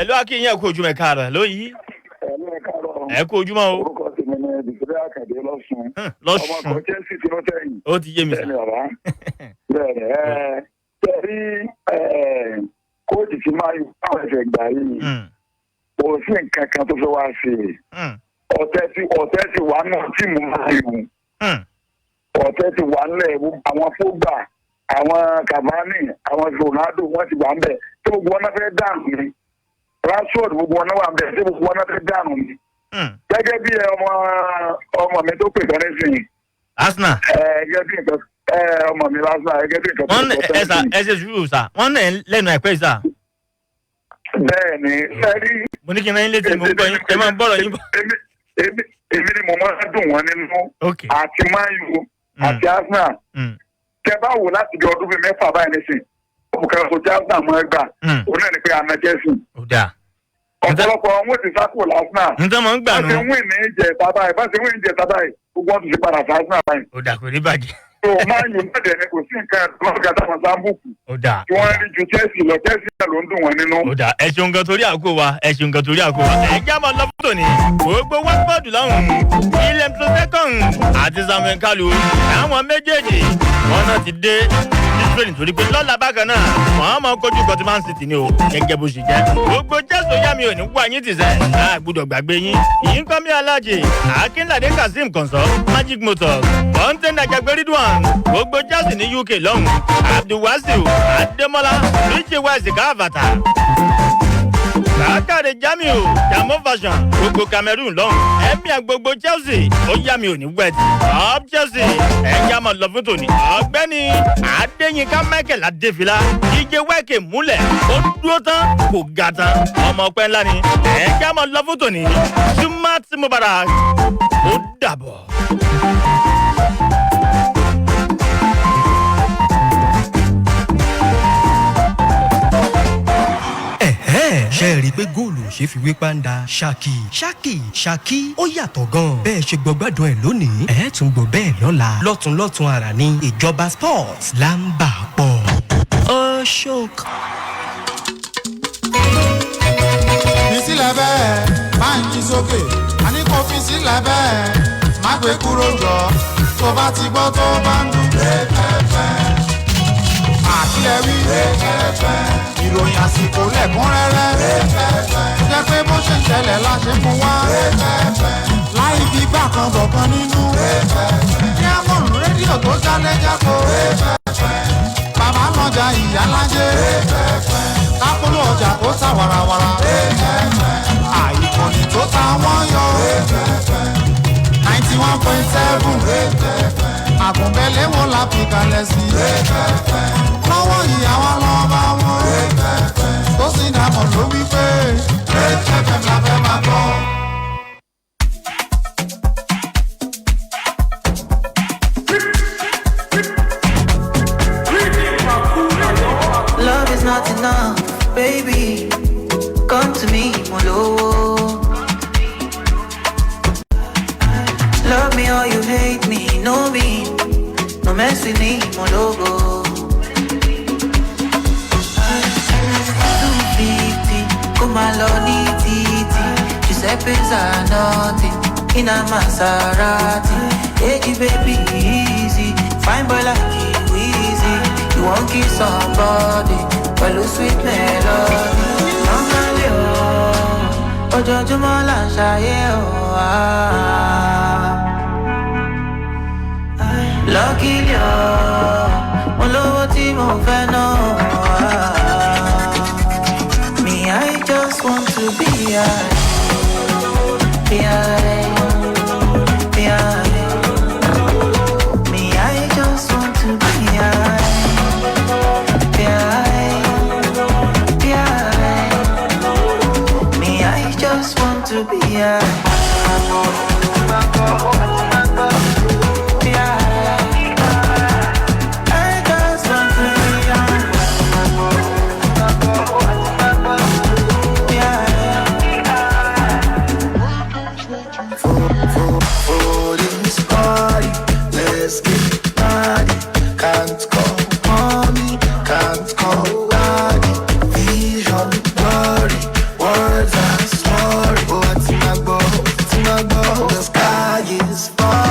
Ẹ̀lú akínyìn ẹ̀kú ojúmọ̀ ẹ̀ka rẹ̀ lóyìí. Ẹ̀kú ojúmọ̀ o. Orúkọ tèmi ni Bìsílẹ̀ Àkàdé lọ́sùn. Lọ́sùn. Ọmọ kan Chelsea tí ló tẹ̀yìn. Ó ti yé mi sà. Bẹ́ẹ̀ni ọ̀rá. Bẹ́ẹ̀ni tẹ̀rí kóòtù tí máa yọ àwọn ẹ̀fẹ̀ gbà yìí. Kò sí nǹkan kan tó fẹ́ wá sí i. Ọ̀tẹ̀ ti wà náà tí mo máa yù. Ọ̀tẹ̀ ti wà nílẹ̀ àwọn fúgbà, àwọn Cavani, àwọn Ronaldo wọ́n ti wà ń bẹ̀. Tí gbogbo wọn náà fẹ́ dànù ni. Rashford gbogbo wọn náà wà ń bẹ̀. Tí gbogbo wọn náà fẹ́ dànù ni. Gẹ́gẹ́ bí ọmọ mi tó pè tán nísìnyí. Arsenal. Gẹ́gẹ́ bí nǹkan ọmọ mi lásán gẹ́gẹ́ bí nǹkan tó tọ́ sẹ́yìn. Ẹ ṣe sùúrù sà, wọ́n náà lẹ́nu àìpẹ́ yìí sà. Bẹ́ẹ̀ni, sẹ́rí. Mo ní kí n rán yín létí mo ń gbọ́ yín, ẹ máa ń bọ̀rọ̀ yín bọ̀. Èmi ni mo máa ń dùn wọ́n nínú. Àti Man U àti Arsenal. Tẹ bá wò láti bí ọdún bíi mẹ́fà báyìí nísìnyí. Òkè ọ̀sọ̀ tí Arsenal mọ́ ẹgbà. Òun náà ni pé àmọ́ Chelsea. Ọ̀pọ̀lọpọ̀ wọn ti sákò lásán. Ǹjẹ́ mo ń gbà nù? Bá ti wín ní ìjẹta báyìí, gbogbo wọn ti fi padà sásán báyìí. Ó dà kò ní bàjẹ́. So Man U náà dẹ̀ ni kò sí nǹkan lọ́gà táwọn sáńbùkù. Ó dà. Tí wọ́n rí ju Chelsea lọ, Chelsea náà ló ń dùn wọn nínú. Ó dà ẹ ṣeun gan torí àkó wa, ẹ ṣeun gan torí àkó wa. Ẹ já mọ́ lọ́fọ́tò ni, gbogbo Watford lọ́hùn, Ilem Trosekong àti Samuel Kalu, àwọn méjèèjì, wọn náà ti dé Israel nítorí pé lọ́la bákan náà, wọ́n máa kojú gọ́tí Man City ni o, gẹ́gẹ́ bó ṣe jẹ́. Gbogbo Jésù yá mi ò ní wá yín ti sẹ́, àgbùdọ̀ gbàgbé yín. Ìyín kọ́ mi alájì, Akínládé Kazeem Kọ̀ǹsọ́, Magic Motors, Kọ́ńtẹ́nà Jagbe Ridwan, gbogbo Jésù ní UK lọ́hùn, Abdulwasiu, Adémọ́lá, Richie West Káfàtà. Bákàrẹ̀ Jamiu, Jamo Fashion, gbogbo Cameroon lọ́hùn, ẹ̀mí gbogbo Chelsea, ó yá mi ò ní wẹ̀tì. Up Chelsea, ẹ̀yà máa lọ fún tòní. Ọ̀gbẹ́ni Adéyínká Michael Adéfìlà, DJ Wẹ́kẹ̀ múlẹ̀, ó dúró tán, kò ga tán. Ọmọ ọpẹ́ ńlá ni, ẹ̀yà máa lọ fún tòní. Sumat Mubarak, ó dàbọ̀. ṣe rí i pé góòlù ṣe fi wé pàǹdà ṣákì ó yàtọ̀ gan-an bẹ́ẹ̀ ṣe gbọ́ gbádùn ẹ̀ lónìí ẹ̀ tún gbọ́ bẹ́ẹ̀ lọ́la lọ́tún àrà ní ìjọba sports là ń bà pọ̀ ó ṣòk. fi sílẹ̀ bẹ́ẹ̀ máa ń jí sókè àní kò fi sílẹ̀ bẹ́ẹ̀ má gbé kúrò jọ tó bá ti gbọ́ tó bá ń dún fẹ́fẹ́fẹ́ àkílẹ̀ wí fẹ́fẹ́fẹ́ ìròyìn àsìkò lẹ́kúnrẹ́rẹ́ jẹ́ pé bó ṣe ń ṣẹlẹ̀ la ṣe mú wá láì fi gbà kan bọ̀kan nínú ní àmọ̀ràn rédíò tó jálẹ̀ jákò bàbá lọ́jà ìyá lájẹ́ kápólò ọjà tó ta warawara àìkọ́ni tó ta wọ́n yọ 91.7 àgùnbẹ́lẹ̀ wọn la fi kalẹ̀ sí lọ́wọ́ ìyàwó lọ́ba wọn tó sì dàmọ̀ ló wí pé fm la fẹ́ máa gbọ́. Love is not enough, baby. Come to me, Molo. Love me or you hate me, know me. No mercy, me, Mologo. 250, come along, titi. She said, pins are nothing. In a Maserati, hey, baby, easy. Fine boy like you, easy. You won't kiss somebody, but you sweet melody. Mama yo, ojoojúmọ́ là ń ṣayé o. Lucky yo, mo lówó tí mo fẹ́ náà. Me, I just want to be high. Be high. Be high. Me, I just want to be high. Be high. Be high. Me, I just want to be high. The sky is falling.